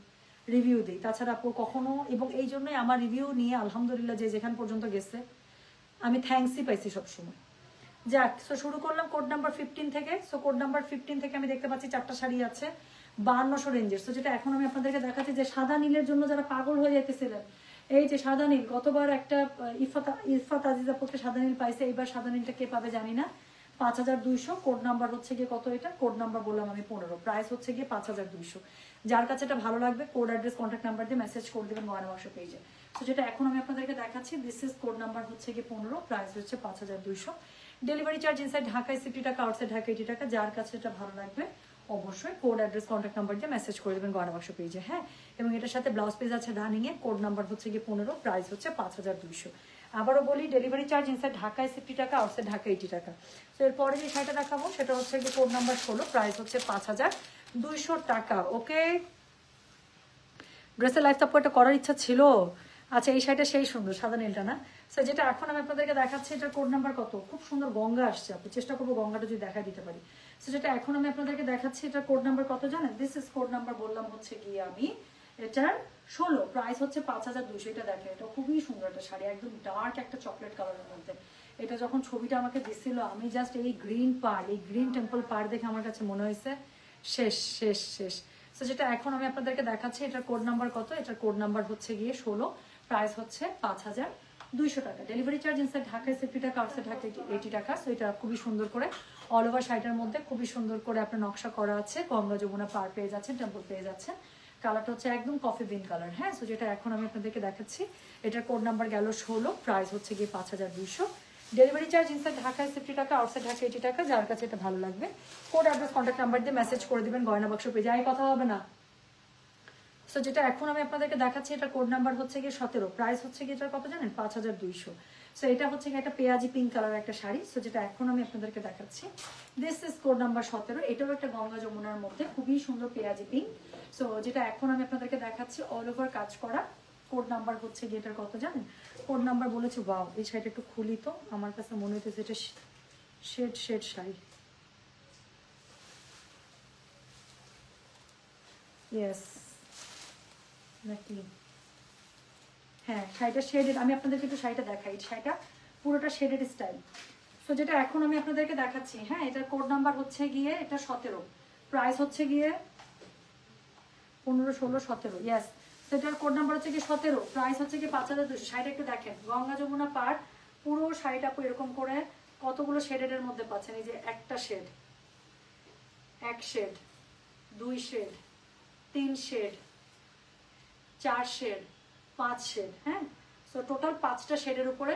রিভিউ দিই। তাছাড়া আপু কখনো, এবং এই জন্যই আমার রিভিউ নিয়ে আলহামদুলিল্লাহ যে যেখান পর্যন্ত গেছে আমি থ্যাঙ্কসই পাইছি সবসময়। যাক, সো শুরু করলাম কোড নাম্বার 15 থেকে। সো কোড নাম্বার 15 থেকে আমি দেখতে পাচ্ছি 4টা শাড়ি আছে 5200 রেঞ্জের। সো যেটা এখন আমি আপনাদেরকে দেখাচ্ছি, যে সাদা নীলের জন্য যারা পাগল হয়ে যাইতেছিলেন, এই যে সাদা নীল, গতবার একটা ইরফাত আজিজা পক্ষে সাদা নীল পাইছে, এইবার সাদা নীলটা কে পাবে জানি না। 5200, কোড নাম্বার হচ্ছে গিয়ে কত, এটা কোড নাম্বার বললাম আমি 15, প্রাইস হচ্ছে গিয়ে 5200। যার কাছে এটা ভালো লাগবে কোড অ্যাড্রেস কন্ট্যাক্ট নাম্বার দিয়ে মেসেজ করে দেবেন গয়না বাক্স পেজে। তো যেটা এখন আমি আপনাদেরকে দেখাচ্ছি, দিস ইজ কোড নাম্বার হচ্ছে গিয়ে 15, প্রাইস হচ্ছে 5200। ডেলিভারি চার্জ ইনসাইড ঢাকায় 60 টাকা, আউটসাইড ঢাকা 80 টাকা। যার কাছে এটা ভালো লাগবে অবশ্যই কোড অ্যাড্রেস কন্ট্যাক্ট নাম্বার দিয়ে মেসেজ করে দেবেন গয়না বাক্স পেজে, হ্যাঁ। এবং এটার সাথে ব্লাউজ পেজ আছে রানিং এ, কোড নাম্বার হচ্ছে গিয়ে 15, প্রাইস হচ্ছে 5200। আবারও বলি, ডেলিভারি চার্জ ইনসাইড ঢাকায় 60 টাকা, আউটসাইড ঢাকা 80 টাকা। তো এরপরে যে শাড়িটা দেখাবো সেটা হচ্ছে গিয়ে কোড নাম্বার 16, প্রাইস হচ্ছে 5200 টাকা। ওকে, ড্রেসের লাইফ তাপর এটা করার ইচ্ছা ছিল। আচ্ছা, এই শাড়িটা সেই সুন্দর, সাদা নীলটা না? সো যেটা এখন আমি আপনাদেরকে দেখাচ্ছি, এটার কোড নাম্বার কত, খুব সুন্দর গঙ্গা আসছে, আপনি চেষ্টা করবো গঙ্গাটা যদি দেখা দিতে পারি। সো যেটা এখন আমি আপনাদেরকে দেখাচ্ছি, এটার কোড নাম্বার কত জানেন? দিস ইজ কোড নাম্বার বললাম হচ্ছে গিয়ে আমি এটার 16, প্রাইস হচ্ছে 5200। এটা দেখেন, এটা খুবই সুন্দর একটা শাড়ি, একদম ডার্ক একটা চকলেট কালারের মধ্যে। এটা যখন ছবিটা আমাকে দিচ্ছিল, আমি জাস্ট এই গ্রিন পাড়, এই গ্রিন টেম্পল পাড় দেখে আমার কাছে মনে হয়েছে শেষ শেষ শেষ। তো যেটা এখন আমি আপনাদেরকে দেখাচ্ছি, এটার কোড নাম্বার কত, এটার কোড নাম্বার হচ্ছে গিয়ে 16, প্রাইস হচ্ছে 5200 টাকা। ডেলিভারি চার্জ ইনসাইড ঢাকায় 60 টাকা, আউটসাইড ঢাকা 80 টাকা। সো এটা খুবই সুন্দর করে অল ওভার শাড়িটার মধ্যে খুবই সুন্দর করে আপনার নকশা করা আছে, গঙ্গা যমুনা পার পেয়ে যাচ্ছে, টেম্পল পেয়ে যাচ্ছে। কালারটা হচ্ছে একদম কফি বিন কালার, হ্যাঁ। সো যেটা এখন আমি আপনাদেরকে দেখাচ্ছি, এটার কোড নাম্বার গেল 16, প্রাইস হচ্ছে গিয়ে 5200। ডেলিভারি চার্জ ইনসাইড ঢাকায় 60 টাকা, আউটসাইড ঢাকা 80 টাকা। যার কাছে এটা ভালো লাগবে কোড অ্যাড্রেস কন্ট্যাক্ট নাম্বার দিয়ে মেসেজ করে দিবেন গয়না বাক্স পেজে, আই কথা হবে না। সো যেটা এখন আমি আপনাদেরকে দেখাচ্ছি, এটা কোড নাম্বার হচ্ছে গিয়ে 17, প্রাইস হচ্ছে গিয়ে এটার কত জানেন? 5200। সো এটা হচ্ছে গিয়ে একটা পেঁয়াজি পিঙ্ক কালার একটা শাড়ি। সো যেটা এখন আমি আপনাদেরকে দেখাচ্ছি, দিস ইজ কোড নাম্বার 17, এটাও একটা গঙ্গা যমুনার মধ্যে খুবই সুন্দর পেঁয়াজি পিঙ্ক। সো যেটা এখন আমি আপনাদেরকে দেখাচ্ছি, অল ওভার কাজ করা। কোড নাম্বার হচ্ছে গিয়ে এটার কত জানেন? কোড নাম্বার বলেছি, ওয়াও, এই শাড়িটা একটু খুলি তো, আমার কাছে মনে হইতেছে এটা শেড শেড শাড়ি। ইয়েস নাকি? হ্যাঁ, শাড়িটা শেডেড। আমি আপনাদেরকে একটু শাড়িটা দেখাই, শাড়িটা পুরোটা শেডেড স্টাইল। সো যেটা এখন আমি আপনাদেরকে দেখাচ্ছি, হ্যাঁ, এটার কোড নাম্বার হচ্ছে গিয়ে এটা 17, প্রাইস হচ্ছে গিয়ে 15, 16, 17, ইয়েস। সেটার কোড নাম্বার হচ্ছে গিয়ে 17, প্রাইস হচ্ছে গিয়ে 5200। শাড়িটা একটু দেখেন, গঙ্গা যমুনা পাড়, পুরো শাড়িটা এরকম করে কতগুলো শেডের মধ্যে পাচ্ছেন। এই যে একটা শেড, এক shade, 2 shade, 3 shade, 4 shade, 5 shade, হ্যাঁ। সো টোটাল 5টা শেডের উপরে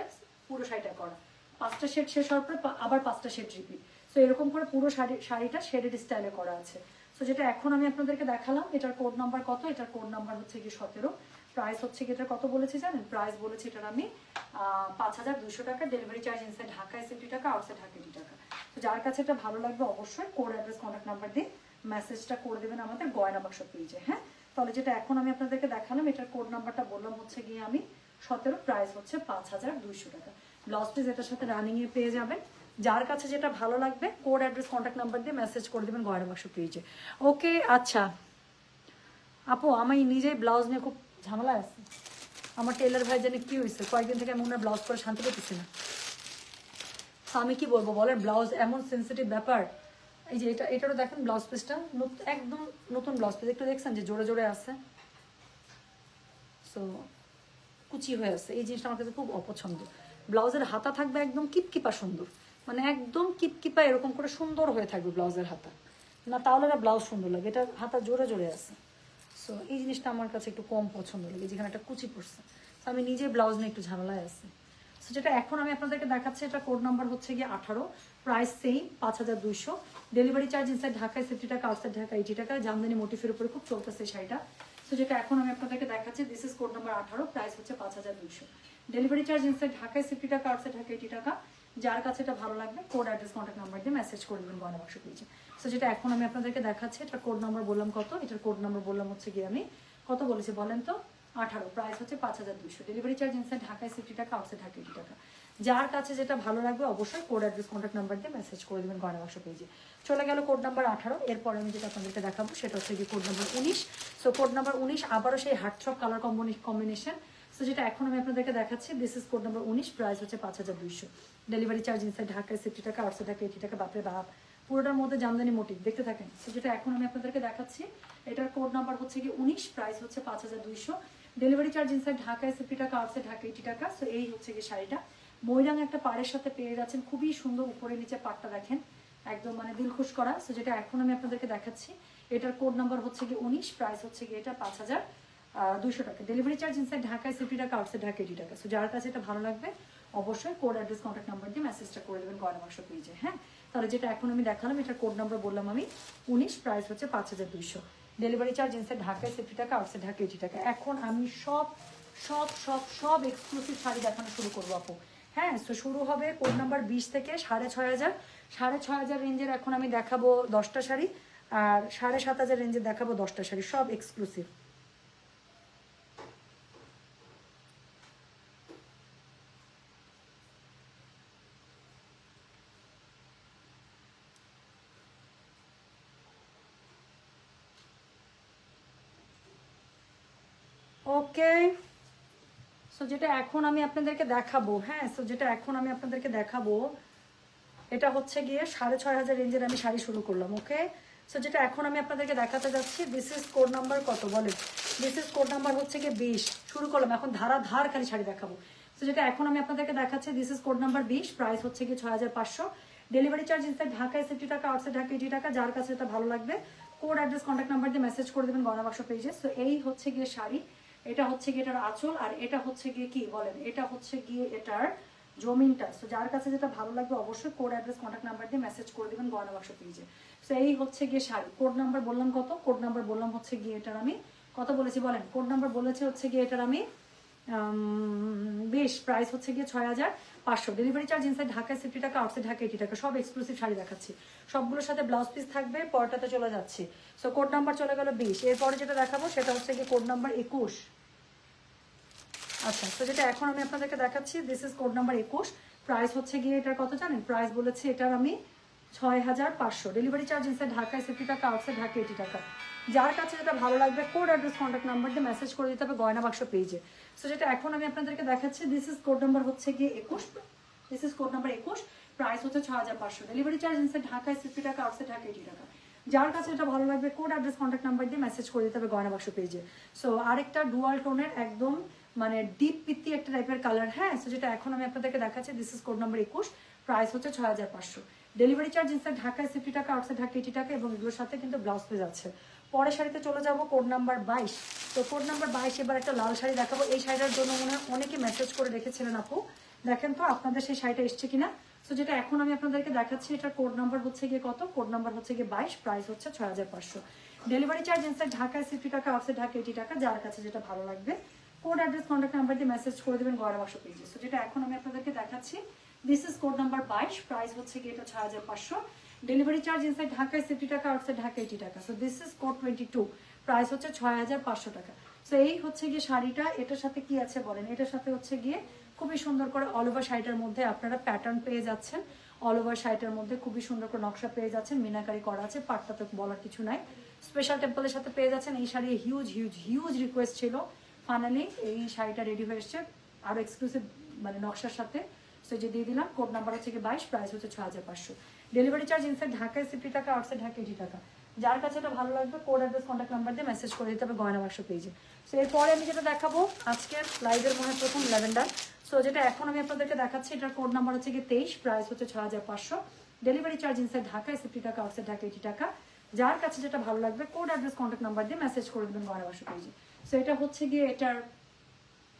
পুরো শাড়িটা করা। 5টা শেড শেষ হওয়ার পর আবার 5টা শেড রিপিট। সো এরকম করে পুরো শাড়িটা শেডেড স্টাইলে করা আছে। সো যেটা এখন আমি আপনাদেরকে দেখালাম, এটার কোড নাম্বার কত, এটার কোড নাম্বার হচ্ছে কি 17, প্রাইস হচ্ছে কি, এটা কত বলেছি জানেন? প্রাইস বলেছি এটার আমি 5200 টাকা, ডেলিভারি চার্জ ইনসাইড ঢাকায় 50 টাকা, আউটসাইড ঢাকা 80 টাকা। তো যার কাছে এটা ভালো লাগবে অবশ্যই কোড অ্যাড্রেস কন্ট্যাক্ট নাম্বার দিয়ে মেসেজটা করে দেবেন আমাদের গয়না বাক্স পেজে। হ্যাঁ, তাহলে যেটা এখন আমি আপনাদেরকে দেখালাম এটার কোড নাম্বারটা বললাম হচ্ছে গিয়ে আমি 17, প্রাইস হচ্ছে 5200 টাকা। ব্লাউজ পিস এটার সাথে রানিংয়ে পেয়ে যাবেন। যার কাছে যেটা ভালো লাগবে কোড অ্যাড্রেস কন্ট্যাক্ট নাম্বার দিয়ে মেসেজ করে দেবেন গয়না বাক্স পেজে। ওকে, আচ্ছা আপু আমি নিজেই ব্লাউজ নিয়ে খুব ঝামেলা আছে। আমার টেলার ভাই জানি কি হয়েছে, কয়েকদিন থেকে আমি ওনার ব্লাউজ করে শান্তি পেতেছি না। আমি কি বলবো বলেন, ব্লাউজ এমন সেন্সিটিভ ব্যাপার। এই যে এটারও দেখেন ব্লাউজ পিসটা একদম নতুন ব্লাউজ পিস, একটু দেখছেন যে জোরে জোরে আছে, সো কুচি হয়ে আছে। এই জিনিসটা আমার কাছে খুব অপছন্দ। ব্লাউজের হাতা থাকবে একদম কিপকিপা সুন্দর, মানে একদম কিপকিপা এরকম করে সুন্দর হয়ে থাকবে ব্লাউজের হাতা, না তাহলে না ব্লাউজ সুন্দর লাগে। এটা হাতা জোরে জোরে আছে, সো এই জিনিসটা আমার কাছে একটু কম পছন্দ লাগে, যেখানে একটা কুচি পড়ছে। তো আমি নিজে ব্লাউজ নিয়ে একটু ঝামেলায় আছি। সো যেটা এখন আমি আপনাদেরকে দেখাচ্ছি এটা কোড নাম্বার হচ্ছে গিয়ে 18, price same 5200, delivery charge inside ঢাকায় 50 টাকা, আউটসাইড ঢাকা 80 টাকা। জামদানি মোটিফের উপরে খুব চলতেছে শাড়িটা। সো যেটা এখন আমি আপনাদেরকে দেখাচ্ছি this is code number 18, price হচ্ছে 5200, ডেলিভারি চার্জ ইনসাইড ঢাকায় 50 টাকা, আউটসাইড ঢাকা 80 টাকা। যার কাছে এটা ভালো লাগবে কোড অ্যাড্রেস কন্ট্যাক্ট নাম্বার দিয়ে মেসেজ করে দেবেন গয়না বাক্স পেজে। সো যেটা এখন আমি আপনাদেরকে দেখাচ্ছি এটার কোড নাম্বার বললাম কত, এটার কোড নাম্বার বললাম হচ্ছে গিয়ে আমি কত বলেছি বলেন তো, 18, প্রাইস হচ্ছে 5200, ডেলিভারি চার্জ ইনসাইড ঢাকায় 50 টাকা, আউটসাইড ঢাকা 80 টাকা। যার কাছে যেটা ভালো লাগবে অবশ্যই কোড অ্যাড্রেস কন্ট্যাক্ট নাম্বার দিয়ে মেসেজ করে দেবেন গয়না বাক্স পেজে। চলে গেল কোড নাম্বার 18। এরপরে আমি যেটা আপনাদেরকে দেখাবো সেটা হচ্ছে কি code number 19। So code number 19 আবারও সেই হার্টথ্রব কালার কম্বিনেশন। সো যেটা এখন আমি আপনাদেরকে দেখাচ্ছি this is code number 19, price হচ্ছে 5200, ডেলিভারি চার্জ ইনসাইড ঢাকায় 50 টাকা, আউটসাইড ঢাকা 80 টাকা। বাপরে বাপ, পুরোটার মধ্যে জামদানি মোটিভ, দেখতে থাকেন। সো যেটা এখন আমি আপনাদেরকে দেখাচ্ছি এটার কোড নাম্বার হচ্ছে কি 19, প্রাইস হচ্ছে 5200, ডেলিভারি চার্জ ইনসাইড ঢাকায় 50 টাকা, আউটসাইড ঢাকা 80 টাকা। সো এই হচ্ছে কি শাড়িটা, ময়ূরাং একটা পাড়ের সাথে পেয়ে যাচ্ছেন, খুবই সুন্দর। উপরে নিচে পাটটা দেখেন একদম মানে দিলখুশ করা। সো যেটা এখন আমি আপনাদেরকে দেখাচ্ছি এটার কোড নাম্বার হচ্ছে কি 19, প্রাইস হচ্ছে কি এটা 5200 টাকা, ডেলিভারি চার্জ ইনসাইড ঢাকায় 50 টাকা, আউটসাইড ঢাকা 80 টাকা। সো যার কাছে এটা ভালো লাগবে অবশ্যই কোড অ্যাড্রেস কন্ট্যাক্ট নাম্বার দিয়ে মেসেজটা করে দেবেন গয়না বাক্স পেজে। হ্যাঁ, তাহলে যেটা এখন আমি দেখালাম এটার কোড নাম্বার বললাম আমি 19, প্রাইস হচ্ছে 5200, ডেলিভারি চার্জ ইনসাইড ঢাকায় 50 টাকা, আউটসাইড ঢাকা 80 টাকা। এখন আমি সব সব সব সব এক্সক্লুসিভ শাড়ি দেখানো শুরু করবো আপু। হ্যাঁ, তো শুরু হবে কোড নাম্বার 20 থেকে 6500, 6500 রেঞ্জের এখন আমি দেখাবো 10টা শাড়ি, আর 7500 রেঞ্জের দেখাবো 10টা শাড়ি, সব এক্সক্লুসিভ। ওকে, সো যেটা এখন আমি আপনাদেরকে দেখাবো, হ্যাঁ, সো যেটা এখন আমি আপনাদেরকে দেখাবো এটা হচ্ছে গিয়ে 6500 রেঞ্জের আমি শাড়ি শুরু করলাম। ওকে, সো যেটা এখন আমি আপনাদেরকে দেখাতে যাচ্ছি দিস ইজ কোড নাম্বার কত বলেন, দিস ইজ কোড নাম্বার হচ্ছে গিয়ে 20, শুরু করলাম। এখন ধার খালি শাড়ি দেখাবো। সো যেটা এখন আমি আপনাদেরকে দেখাচ্ছি this is code number 20, price হচ্ছে গিয়ে 6500, ডেলিভারি চার্জ ইনসাইড ঢাকায় 50 টাকা, আউটসাইড ঢাকা 80 টাকা। যার কাছে এটা ভালো লাগবে কোড অ্যাড্রেস কন্ট্যাক্ট নাম্বার দিয়ে মেসেজ করে দেবেন গয়না বাক্স পেজে। সো এই হচ্ছে গিয়ে শাড়ি, এটা হচ্ছে গিয়ে এটার আঁচল, আর এটা হচ্ছে গিয়ে কি বলেন, এটা হচ্ছে গিয়ে এটার জমিনটা। সো যার কাছে যেটা ভালো লাগবে অবশ্যই কোড অ্যাড্রেস কন্ট্যাক্ট নাম্বার দিয়ে মেসেজ করে দেবেন গয়না বাক্স পেজে। সো এই হচ্ছে গিয়ে শাড়ি, কোড নাম্বার বললাম কত, কোড নাম্বার বললাম হচ্ছে গিয়ে এটার আমি কত বলেছি বলেন, কোড নাম্বার বলেছে হচ্ছে গিয়ে এটার আমি 20, প্রাইস হচ্ছে গিয়ে 6500, ডেলিভারি চার্জ ইনসাইড ঢাকায় 50 টাকা, আউটসাইড ঢাকা 80 টাকা। সব এক্সক্লুসিভ শাড়ি দেখাচ্ছি, সবগুলোর সাথে ব্লাউজ পিস থাকবে। পরটাতে চলে যাচ্ছি। সো কোড নাম্বার চলে গেল 20। এরপরে যেটা দেখাবো সেটা হচ্ছে গিয়ে কোড নাম্বার 21। আচ্ছা, তো যেটা এখন আমি আপনাদেরকে দেখাচ্ছি this is code number 21, price হচ্ছে গিয়ে এটার কত জানেন, প্রাইস বলেছি এটার আমি 6500, ডেলিভারি চার্জ ইনসাইড ঢাকায় 50 টাকা, আউটসাইড ঢাকা 80 টাকা। যার কাছে যেটা ভালো লাগবে কোড অ্যাড্রেস কন্ট্যাক্ট নাম্বার দিয়ে মেসেজ করে দিতে হবে গয়না বাক্স পেজে। সো যেটা এখন আমি আপনাদেরকে দেখাচ্ছি দিস ইজ কোড নাম্বার হচ্ছে গিয়ে 21, this is code number 21, price হচ্ছে 6500, ডেলিভারি চার্জ ইনসাইড ঢাকায় 50 টাকা, আউটসাইড ঢাকা 80 টাকা। যার কাছে এটা ভালো লাগবে কোড অ্যাড্রেস কন্ট্যাক্ট নাম্বার দিয়ে মেসেজ করে দিতে হবে গয়না বাক্স পেজে। সো আরেকটা ডুয়াল টোনের একদম মানে ডিপ পিত্তি একটা টাইপের কালার। হ্যাঁ, সো যেটা এখন আমি আপনাদেরকে দেখাচ্ছি this is code number 21, price হচ্ছে 6500, ডেলিভারি চার্জ ইনসাইড ঢাকায় 50 টাকা, আউটসাইড ঢাকা 80 টাকা। এবং এগুলোর সাথে কিন্তু ব্লাউজ পিস আছে। পরের শাড়িতে চলে যাব কোড নাম্বার 22। তো কোড নাম্বার 22 এবার একটা লাল শাড়ি দেখাবো। এই শাড়িটার জন্য মনে হয় অনেকে মেসেজ করে রেখেছিলেন আপু, দেখেন তো আপনাদের সেই শাড়িটা এসছে কিনা। সো যেটা এখন আমি আপনাদেরকে দেখাচ্ছি এটার কোড নাম্বার হচ্ছে গিয়ে কত, কোড নাম্বার হচ্ছে গিয়ে 22, প্রাইস হচ্ছে 6500, ডেলিভারি চার্জ ইনসাইড ঢাকায় 50 টাকা, আউটসাইড ঢাকা 80 টাকা। যার কাছে যেটা ভালো লাগবে কোড অ্যাড্রেস কন্ট্যাক্ট নাম্বার দিয়ে মেসেজ করে দেবেন গয়না বাক্স পেজে। সো যেটা এখন আমি আপনাদেরকে দেখাচ্ছি, this is code number 22, price হচ্ছে কি এটা 6500, ডেলিভারি চার্জ ইনসাইড ঢাকায় 60 টাকা, আউটসাইড ঢাকা 80 টাকা। So this is code 22, price হচ্ছে 6500 টাকা। সো এই হচ্ছে গিয়ে শাড়িটা, এটার সাথে কি আছে বলেন, এটার সাথে হচ্ছে গিয়ে খুবই সুন্দর করে অল ওভার শাড়িটার মধ্যে আপনারা প্যাটার্ন পেয়ে যাচ্ছেন, অল ওভার শাড়িটার মধ্যে খুবই সুন্দর করে নকশা পেয়ে যাচ্ছেন, মিনাকারি করা আছে, পাটটা তো বলার কিছু নাই, স্পেশাল টেম্পলের সাথে পেয়ে যাচ্ছেন। এই sari huge huge huge request ছিল, ফাইনালি এই শাড়িটা রেডি হয়ে এসছে আরও এক্সক্লুসিভ মানে নকশার সাথে। সো যে দিয়ে দিলাম, কোড নাম্বার হচ্ছে কি 22, প্রাইস হচ্ছে 6500, ডেলিভারি চার্জ ইনসাইড ঢাকায় 60 টাকা, আউটসাইড ঢাকা 80 টাকা। যার কাছে এটা ভালো লাগবে কোড অ্যাড্রেস কন্ট্যাক্ট নাম্বার দিয়ে মেসেজ করে দিতে হবে গয়না বাক্স পেজে। সো এরপরে আমি যেটা দেখাবো আজকের লাইভের মনে প্রথম ল্যাভেন্ডার। সো যেটা এখন আমি আপনাদেরকে দেখাচ্ছি, এটার কোড নাম্বার হচ্ছে কি 23, প্রাইস হচ্ছে 6500, ডেলিভারি চার্জ ইনসাইড ঢাকায় 60 টাকা, আউটসাইড ঢাকা 80 টাকা। যার কাছে যেটা ভালো লাগবে কোড অ্যাড্রেস কন্ট্যাক্ট নাম্বার দিয়ে মেসেজ করে দেবেন গয়না বাক্স পেজে। সো এটা হচ্ছে গিয়ে এটার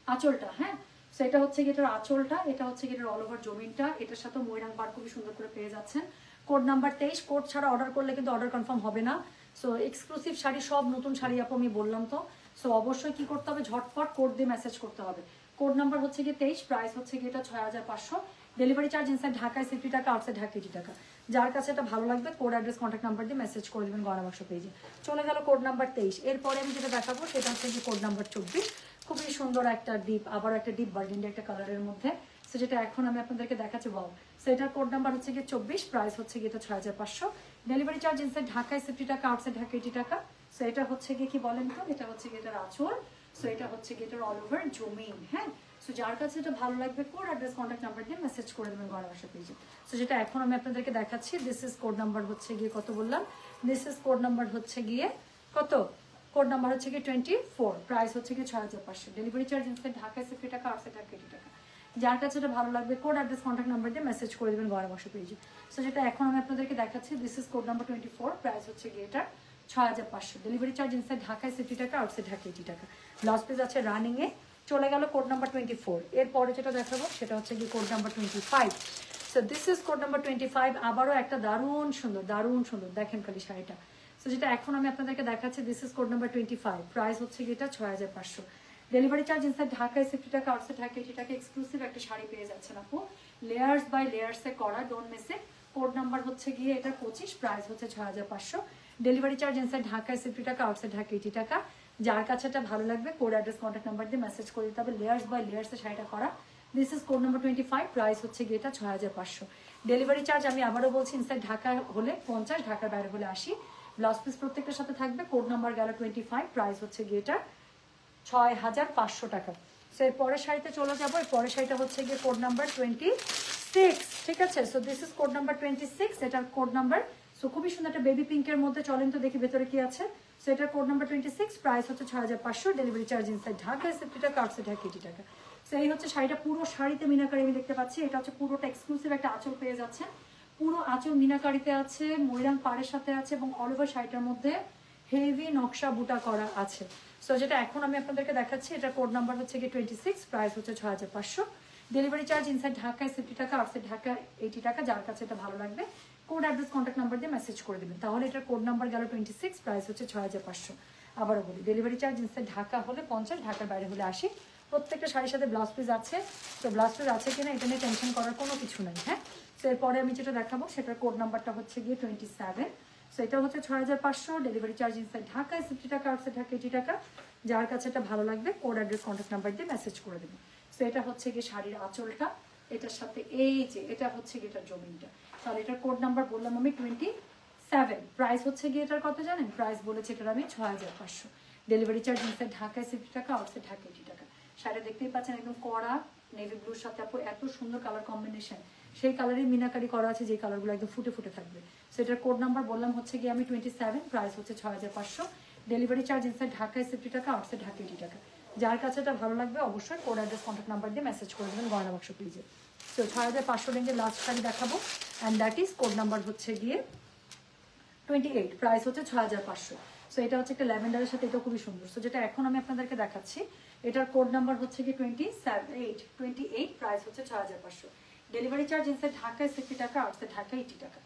আঁচলটা, হ্যাঁ। সো এটা হচ্ছে গিয়ে এটার আঁচলটা, এটা হচ্ছে গিয়ে এটার অল ওভার জমিনটা, এটার সাথে ময়রাং পার খুবই সুন্দর করে পেয়ে যাচ্ছেন। কোড নাম্বার 23, কোড ছাড়া অর্ডার করলে কিন্তু অর্ডার কনফার্ম হবে না। সো এক্সক্লুসিভ শাড়ি, সব নতুন শাড়ি আপু আমি বললাম তো। সো অবশ্যই কি করতে হবে, ঝটপট কোড দিয়ে মেসেজ করতে হবে। কোড নাম্বার হচ্ছে গিয়ে 23, প্রাইস হচ্ছে গিয়ে এটা 6500, ডেলিভারি চার্জ ইনসাইড ঢাকায় 60 টাকা, আউটসাইড ঢাকা 80 টাকা। যার কাছে এটা ভালো লাগবে কোড অ্যাড্রেস কন্ট্যাক্ট নাম্বার দিয়ে মেসেজ করে দেবেন গয়না বাক্স পেজে। চলে গেল কোড নাম্বার 23। এরপরে আমি যেটা দেখাবো সেটা হচ্ছে গিয়ে কোড নাম্বার 24, খুবই সুন্দর একটা ডিপ, আবার একটা ডিপ বার্গেন্ডি একটা কালারের মধ্যে। সো যেটা এখন আমি আপনাদেরকে দেখাচ্ছি, ওয়াও। সো এটার কোড নাম্বার হচ্ছে গিয়ে 24, প্রাইস হচ্ছে গিয়ে এটা 6500, ডেলিভারি চার্জ ইনসাইড ঢাকায় 60 টাকা, আউটসাইড ঢাকা 80 টাকা। সো এটা হচ্ছে গিয়ে কি বলেন তো, এটা হচ্ছে গিয়ে এটার আঁচল। সো এটা হচ্ছে গিয়ে এটার অল ওভার জমিন, হ্যাঁ। সো যার কাছে এটা ভালো লাগবে কোড অ্যাড্রেস কন্ট্যাক্ট নাম্বার দিয়ে মেসেজ করে দেবেন গয়না বাক্স পেজে। সো যেটা এখন আমি আপনাদেরকে দেখাচ্ছি, দিস ইজ কোড নাম্বার হচ্ছে গিয়ে কত বললাম, দিস ইজ কোড নাম্বার হচ্ছে গিয়ে কত, কোড নাম্বার হচ্ছে গিয়ে 24, প্রাইস হচ্ছে গিয়ে 6500, ডেলিভারি চার্জ ইনসাইড ঢাকায় 60 টাকা, আউটসাইড ঢাকা 80 টাকা। যার কাছে এটা ভালো লাগবে কোড অ্যাড্রেস কন্ট্যাক্ট নাম্বার দিয়ে মেসেজ করে দেবেন গয়না বাক্স পেজে। সো যেটা এখন আমি আপনাদেরকে দেখাচ্ছি, this is code number 24, price হচ্ছে গিয়ে এটা 6500, ডেলিভারি চার্জ ইনসাইড ঢাকায় 60 টাকা, আউটসাইড ঢাকা 80 টাকা। ব্লাউজ পিস আছে রানিং এ। চলে গেল কোড নাম্বার 24। এরপরে যেটা দেখাবো সেটা হচ্ছে গিয়ে code number 25। So this is code number 25, আবারও একটা দারুণ সুন্দর, দারুণ সুন্দর, দেখেন খালি শাড়িটা। সো যেটা এখন আমি আপনাদেরকে দেখাচ্ছি, this is code number 25, price হচ্ছে গিয়ে এটা 6500, ডেলিভারি চার্জ ইনসাইড ঢাকায় 60 টাকা, আউটসাইড ঢাকা 80 টাকা। এক্সক্লুসিভ একটা শাড়ি পেয়ে যাচ্ছেন আপু, লেয়ার্স বাই লেয়ার্সে করা, don't miss it. Code number হচ্ছে গিয়ে এটা 25, প্রাইস হচ্ছে 6500, ডেলিভারি চার্জ ইনসাইড ঢাকায় 60 টাকা, আউটসাইড ঢাকা 80 টাকা। যার কাছে এটা ভালো লাগবে কোড অ্যাড্রেস কন্ট্যাক্ট নাম্বার দিয়ে মেসেজ করে দিতে হবে, লেয়ার্স বাই লেয়ার্সে শাড়িটা করা। This is code number 25, price হচ্ছে গিয়ে এটা 6500, ডেলিভারি চার্জ আমি আবারও বলছি ইনসাইড ঢাকা হলে 50, ঢাকার বাইরে হলে 80। ব্লাউজ পিস প্রত্যেকটার সাথে থাকবে। কোড নাম্বার গেল 25, প্রাইস হচ্ছে গিয়ে এটা 6500 টাকা। সো এর পরের শাড়িতে চলে যাবো। এর পরের শাড়িটা হচ্ছে গিয়ে কোড নাম্বার 26, ঠিক আছে। So this is code number 26, এটার কোড নাম্বার। সো খুবই সুন্দর একটা বেবি পিঙ্কের মধ্যে, চলেন তো দেখি ভেতরে কি আছে। সো এটার কোড নাম্বার 26, প্রাইস হচ্ছে 6500, ডেলিভারি চার্জ ইনসাইড ঢাকায় 60 টাকা, আউটসাইড ঢাকা 80 টাকা। সো এই হচ্ছে শাড়িটা, পুরো শাড়িতে মিনাকারি আমি দেখতে পাচ্ছি। এটা হচ্ছে পুরোটা এক্সক্লুসিভ একটা আঁচল পেয়ে যাচ্ছে, পুরো আঁচল মিনাকারিতে আছে, ময়রাং পাড়ের সাথে আছে, এবং অল ওভার শাড়িটার মধ্যে হেভি নকশা বুটা করা আছে। সো যেটা এখন আমি আপনাদেরকে দেখাচ্ছি, এটা কোড নাম্বার হচ্ছে গিয়ে 26, প্রাইস হচ্ছে 6500, ডেলিভারি চার্জ ইনসাইড ঢাকায় 60 টাকা, আউটসাইড ঢাকা 80 টাকা। যার কাছে এটা ভালো লাগবে কোড অ্যাড্রেস কন্ট্যাক্ট নাম্বার দিয়ে মেসেজ করে দেবেন। তাহলে এটার কোড নাম্বার গেল 26, প্রাইস হচ্ছে 6500। আবারও বলি, ডেলিভারি চার্জ ইনসাইড ঢাকা হলে 50, ঢাকার বাইরে হলে 80। প্রত্যেকটা শাড়ির সাথে ব্লাউজ পিস আছে। তো ব্লাউজ পিস আছে কিনা এটা নিয়ে টেনশন করার কোনো কিছু নেই, হ্যাঁ। সো এরপরে আমি যেটা দেখাবো সেটার কোড নাম্বারটা হচ্ছে গিয়ে 27। সো এটা হচ্ছে 6500, ডেলিভারি চার্জ ইনসাইড ঢাকায় 60 টাকা, আউটসাইড ঢাকা 80 টাকা। যার কাছে এটা ভালো লাগবে কোড অ্যাড্রেস কন্ট্যাক্ট নাম্বার দিয়ে মেসেজ করে দেবেন। সো এটা হচ্ছে গিয়ে শাড়ির আঁচলটা, এটার সাথে এই যে এটা হচ্ছে গিয়ে এটার জমিনটা। তাহলে এটার কোড নাম্বার বললাম আমি 27, প্রাইস হচ্ছে গিয়ে এটার কত জানেন, প্রাইস বলেছে এটার আমি 6500, ডেলিভারি চার্জ ইনসাইড ঢাকায় 60 টাকা, আউটসাইড ঢাকা 80 টাকা। শাড়িটা দেখতেই পাচ্ছেন একদম কড়া নেভি ব্লুর সাথে আপু এত সুন্দর কালার কম্বিনেশন, সেই কালারই মিনাকারি করা আছে, যে কালারগুলো একদম ফুটে ফুটে থাকবে। সো এটার কোড নাম্বার বললাম হচ্ছে গিয়ে আমি 27, প্রাইস হচ্ছে 6500, ডেলিভারি চার্জ ইনসাইড ঢাকায় 60 টাকা, আউটসাইড ঢাকা 80 টাকা। যার কাছে এটা ভালো লাগবে অবশ্যই কোড অ্যাড্রেস কন্ট্যাক্ট নাম্বার দিয়ে মেসেজ করে দেবেন গয়না বাক্স পেজে। সো 6500 রেঞ্জের লাস্ট শাড়ি দেখাবো, and that is code number হচ্ছে গিয়ে 28, প্রাইস হচ্ছে 6500। সো এটা হচ্ছে একটা ল্যাভেন্ডারের সাথে, এটা খুবই সুন্দর। সো যেটা এখন আমি আপনাদেরকে দেখাচ্ছি, এটার কোড নাম্বার হচ্ছে কি 28, প্রাইস হচ্ছে 6500, ডেলিভারি চার্জ ইনসাইড ঢাকায় 60 টাকা, আউটসাইড ঢাকা 80 টাকা।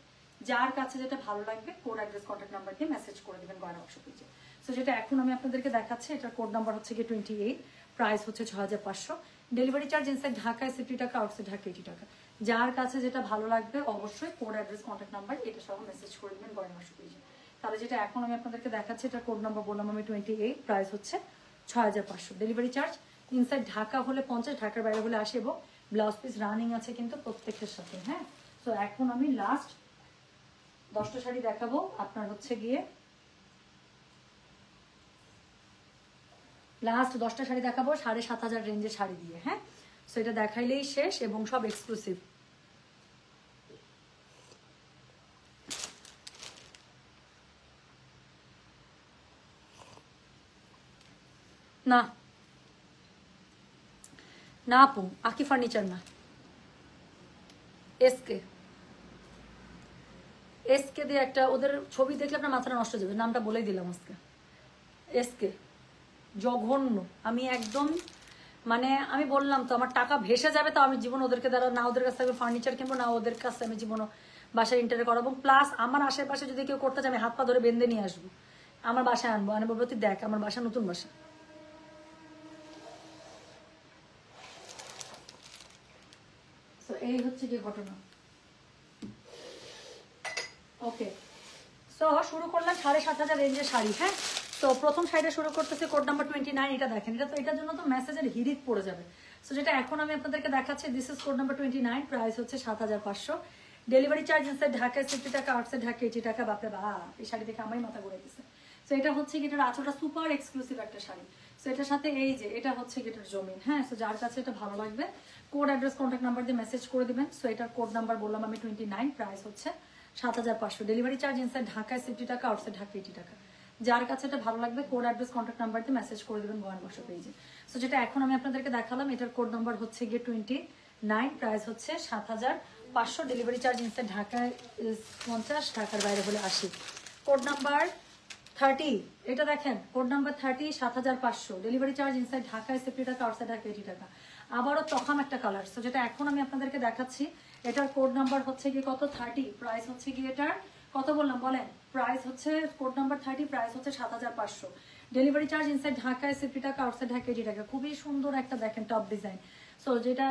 যার কাছে যেটা ভালো লাগবে কোড অ্যাড্রেস কন্ট্যাক্ট নাম্বার দিয়ে মেসেজ করে দেবেন গয়না বাক্স পেজে। সো যেটা এখন আমি আপনাদেরকে দেখাচ্ছি, এটার কোড নাম্বার হচ্ছে কি 28, প্রাইস হচ্ছে 6500। ডেলিভারি চার্জ ইনসাইড ঢাকায় 60 টাকা, আউটসাইড ঢাকা 80 টাকা। যার কাছে যেটা ভালো লাগবে অবশ্যই কোড অ্যাড্রেস কন্ট্যাক্ট নাম্বার এটা সহ মেসেজ করে দেবেন গয়না বাক্স পেজে। তাহলে যেটা এখন আমি আপনাদেরকে দেখাচ্ছি এটা কোড নাম্বার বললাম আমি 28, প্রাইস হচ্ছে 6500। ডেলিভারি চার্জ ইনসাইড ঢাকা হলে 50, ঢাকার বাইরে হলে 80 এবং ব্লাউজ পিস রানিং আছে কিন্তু প্রত্যেকের সাথে। হ্যাঁ, তো এখন আমি লাস্ট 10টা শাড়ি দেখাবো আপনার হচ্ছে গিয়ে লাস্ট 10টা শাড়ি দেখাবো 7500 রেঞ্জের শাড়ি দিয়ে। হ্যাঁ, সো এটা দেখাইলেই শেষ এবং সব এক্সক্লুসিভ। না না আপু, আকি ফার্নিচার না, এসকে এসকে দিয়ে একটা ওদের ছবি দেখলে আপনার মাথাটা নষ্ট হয়ে যাবে, নামটা বলেই দিলাম আজকে। এসকে জঘন্য, আমি একদম মানে আমি বললাম তো আমার টাকা ভেসে যাবে, তো আমি জীবন ওদেরকে দ্বারা না ওদের কাছ থেকে ফার্নিচার কিনবো না ওদের কাছে আমি জীবনও বাসায় ইন্টারে করাবো। প্লাস আমার আশেপাশে যদি কেউ করতে চায় আমি হাত পা ধরে বেঁধে নিয়ে আসবো, আমার বাসায় আনবো, আনে বলবো তুই দেখ আমার বাসা নতুন বাসা। তো এই হচ্ছে কি ঘটনা। ওকে, সো শুরু করলাম 7500 রেঞ্জের শাড়ি। হ্যাঁ, তো প্রথম শাড়িটা শুরু করতেছে কোড নাম্বার 29। এটা দেখেন, এটা তো এটার জন্য তো মেসেজের হিরিক পড়ে যাবে। সো যেটা এখন আমি আপনাদেরকে দেখাচ্ছি this is code number 29, price হচ্ছে 7500। ডেলিভারি চার্জ ইনসাইড ঢাকায় 60 টাকা, আউটসাইড ঢাকা 80 টাকা। বাপরে বাপ, এই শাড়ি দেখে আমারই মাথা ঘুরে গেছে। সো এটা হচ্ছে কি, এটার আঁচলটা সুপার এক্সক্লুসিভ একটা শাড়ি। সো এটার সাথে এই যে এটা হচ্ছে গেটের জমিন। হ্যাঁ, সো যার কাছে এটা ভালো লাগবে কোড অ্যাড্রেস কন্ট্যাক্ট নাম্বার দিয়ে মেসেজ করে দিবেন। সো এটার কোড নাম্বার বললাম আমি 29, প্রাইস হচ্ছে 7500। ডেলিভারি চার্জ ইনসাইড ঢাকায় 60 টাকা, আউটসাইড ঢাকা 80 টাকা। যার কাছে এটা ভালো লাগবে কোড অ্যাড্রেস কন্ট্যাক্ট নাম্বার দিয়ে মেসেজ করে দেবেন গয়না বাক্স পেজে। সো যেটা এখন আমি আপনাদেরকে দেখালাম এটার কোড নাম্বার হচ্ছে গিয়ে 29, প্রাইস হচ্ছে 7500। ডেলিভারি চার্জ ইনসাইড ঢাকায় 50, ঢাকার বাইরে হলে 80। কোড নাম্বার 30, এটা দেখেন code number 30, 7500। Delivery charge inside ঢাকায় 60 টাকা, আউটসাইড ঢাকা 80 টাকা। আবারও তখন একটা কালার। সো যেটা এখন আমি আপনাদেরকে দেখাচ্ছি এটার কোড নাম্বার হচ্ছে গিয়ে কত 30, প্রাইস হচ্ছে গিয়ে এটার কত বললাম বলেন, প্রাইস হচ্ছে কোড নাম্বার 30, প্রাইস হচ্ছে 7500। ডেলিভারি চার্জ ইনসাইড ঢাকায় 60 টাকা, আউটসাইড ঢাকা 80 টাকা। খুবই সুন্দর একটা দেখেন টপ ডিজাইন। সো যেটা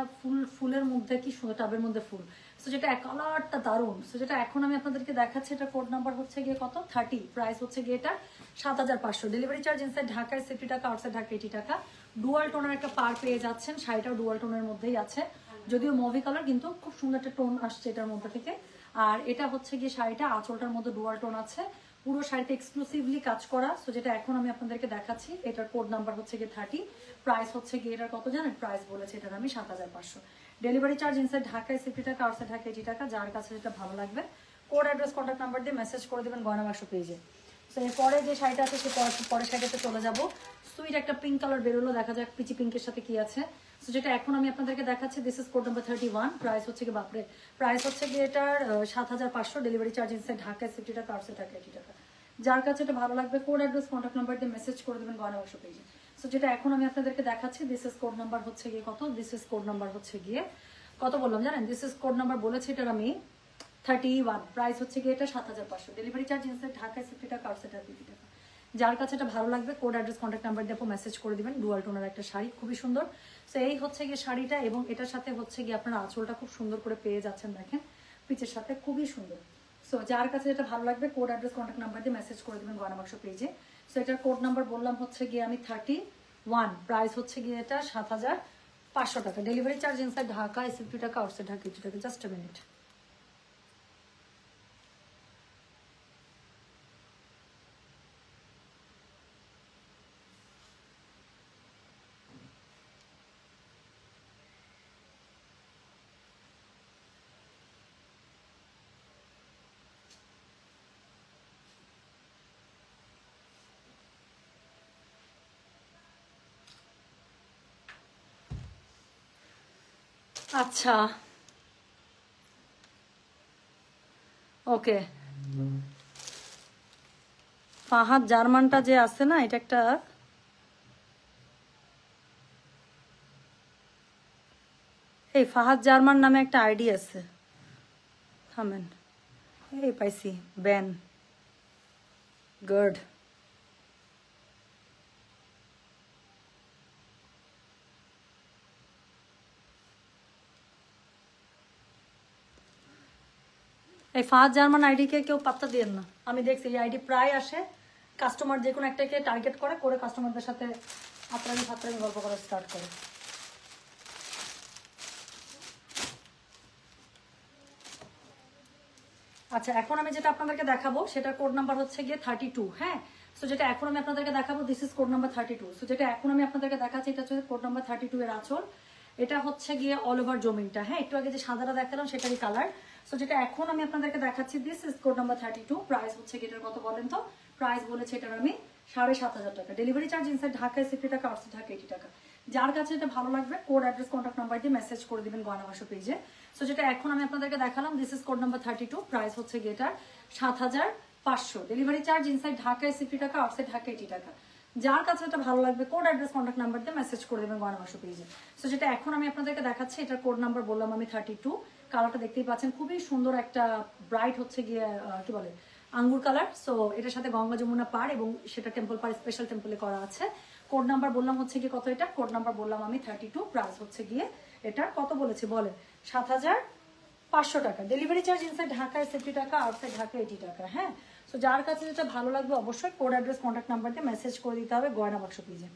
ফুলের মধ্যে কি সুন্দর টবের মধ্যে ফুল। সো যেটা কালারটা দারুণ। সো যেটা এখন আমি আপনাদেরকে দেখাচ্ছি এটা কোড নাম্বার হচ্ছে গিয়ে কত 30, প্রাইস হচ্ছে গিয়ে এটা 7500। ডেলিভারি চার্জ ইনসাইড ঢাকায় 60 টাকা, আউটসাইড ঢাকা 80 টাকা। ডুয়াল টোনের একটা পার পেয়ে যাচ্ছেন, শাড়িটাও ডুয়াল টোনের মধ্যেই আছে, যদিও মুভি কালার কিন্তু খুব সুন্দর একটা টোন আসছে এটার মধ্যে থেকে। আর এটা হচ্ছে গিয়ে শাড়িটা আঁচলটার মধ্যে ডুয়াল টোন আছে, পুরো শাড়িতে এক্সক্লুসিভলি কাজ করা। সো যেটা এখন আমি আপনাদেরকে দেখাচ্ছি এটার কোড নাম্বার হচ্ছে গিয়ে 30, প্রাইস হচ্ছে গিয়ে এটার কত জানেন, প্রাইস বলেছে এটার আমি 7500। ডেলিভারি চার্জ ইনসাইড ঢাকায় 60 টাকা, আউটসাইড ঢাকা 80 টাকা। যার কাছে যেটা ভালো লাগবে কোড অ্যাড্রেস কন্ট্যাক্ট নাম্বার দিয়ে মেসেজ করে দেবেন গয়না বাক্স পেজে। তো এরপরে যে শাড়িটা আছে সে পরের শাড়িটাতে চলে যাবো। সুইট একটা পিঙ্ক কালার বেরোলো, দেখা যাক পিচি পিঙ্কের সাথে কি আছে। সো যেটা এখন আমি আপনাদেরকে দেখাচ্ছি this is code number 31, price হচ্ছে কি বাপরে, প্রাইস হচ্ছে কি এটার 7500। ডেলিভারি চার্জ ইনসাইড ঢাকায় 60 টাকা, আউটসাইড ঢাকা 80 টাকা। যার কাছে এটা ভালো লাগবে কোড অ্যাড্রেস কন্ট্যাক্ট নাম্বার দিয়ে মেসেজ করে দেবেন গয়না বাক্স পেজে। সো যেটা এখন আমি আপনাদেরকে দেখাচ্ছি দিস ইজ কোড নাম্বার হচ্ছে গিয়ে কত, দিস ইজ কোড নাম্বার হচ্ছে গিয়ে কত বললাম জানেন, দিস ইজ কোড নাম্বার বলেছি এটার আমি 31, প্রাইস হচ্ছে গিয়ে এটা 7500। ডেলিভারি চার্জ ইনসাইড ঢাকায় 60 টাকা, আউটসাইড ঢাকা 80 টাকা। যার কাছে এটা ভালো লাগবে কোড অ্যাড্রেস কন্ট্যাক্ট নাম্বার দিয়ে মেসেজ করে দিবেন। ডুয়াল টোনের একটা শাড়ি, খুবই সুন্দর। সো এই হচ্ছে গিয়ে শাড়িটা এবং এটার সাথে হচ্ছে গিয়ে আপনার আঁচলটা খুব সুন্দর করে পেয়ে যাচ্ছেন, দেখেন পিচের সাথে খুবই সুন্দর। সো যার কাছে যেটা ভালো লাগবে কোড অ্যাড্রেস কন্ট্যাক্ট নাম্বার দিয়ে মেসেজ করে দেবেন গয়না বাক্স পেজে। সো এটার কোড নাম্বার বললাম হচ্ছে গিয়ে আমি 31, প্রাইস হচ্ছে গিয়ে এটা 7500 টাকা। ডেলিভারি চার্জ ইনসাইড ঢাকা 60 টাকা, আউটসাইড ঢাকা 80 টাকা। Just a minute. আচ্ছা ওকে, ফাহাদ জার্মানটা যে আছে না, এটা একটা এই ফাহাদ জার্মান নামে একটা আইডি আছে, থামেন এই পাইছি ব্যান গুড। এই ফার্স্ট জার্মান আইডিকে কেউ পাত্তা দিয়েন না, আমি দেখছি এই আইডি প্রায় আসে, কাস্টমার যে কোনো একটাকে টার্গেট করে কাস্টমারদের সাথে ফাতরামি গল্প করা স্টার্ট করে। আচ্ছা, এখন আমি যেটা আপনাদেরকে দেখাবো সেটা কোড নাম্বার হচ্ছে গিয়ে 32। হ্যাঁ, সো যেটা এখন আমি আপনাদেরকে দেখাবো this is code number 32। So যেটা এখন আমি আপনাদেরকে দেখাচ্ছি এটা হচ্ছে কোড নাম্বার 32 এর আঁচল। এটা হচ্ছে গিয়ে অল ওভার জমিনটা। হ্যাঁ, একটু আগে যে সাদাটা দেখালাম সেটারই কালার। সো যেটা এখন আমি আপনাদেরকে দেখাচ্ছি this is code number 32। Price হচ্ছে এটার কত বলেন তো? প্রাইস বলেছে এটার আমি 7,500 টাকা। ডেলিভারি চার্জ ইনসাইড ঢাকায় 60 টাকা, আউটসাইড ঢাকা 80 টাকা। যার কাছে এটা ভালো লাগবে কোড অ্যাড্রেস কন্ট্যাক্ট নাম্বার দিয়ে মেসেজ করে দিবেন গয়না বাক্স পেজে। সো যেটা এখন আমি আপনাদেরকে দেখালাম this is code number 32। Price হচ্ছে এটার 7,500। ডেলিভারি চার্জ ইনসাইড ঢাকায় 60 টাকা, আউটসাইড ঢাকা 80 টাকা। যার কাছে এটা ভালো লাগবে কোড অ্যাড্রেস কন্ট্যাক্ট নাম্বার দিয়ে মেসেজ করে দেবেন গয়না বাক্স পেজে। সো যেটা এখন আমি আপনাদেরকে দেখাচ্ছি এটার কোড নাম্বার বললাম আমি 32। কালারটা দেখতেই পাচ্ছেন, খুবই সুন্দর একটা ব্রাইট হচ্ছে গিয়ে কি বলে আঙ্গুর কালার। সো এটার সাথে গঙ্গা যমুনা পার এবং সেটা টেম্পল পার স্পেশাল টেম্পলে করা আছে। কোড নাম্বার বললাম হচ্ছে গিয়ে কত, এটা কোড নাম্বার বললাম আমি 32। প্রাইস হচ্ছে গিয়ে এটা কত বলেছি বলে 7,500 টাকা। ডেলিভারি চার্জ ইনসাইড ঢাকায় 60 টাকা, আউটসাইড ঢাকা 80 টাকা। হ্যাঁ, সো যার কাছে যেটা ভালো লাগবে অবশ্যই কোড অ্যাড্রেস কন্ট্যাক্ট নাম্বার দিয়ে মেসেজ করে দিতে হবে গয়না বাক্স পেজে।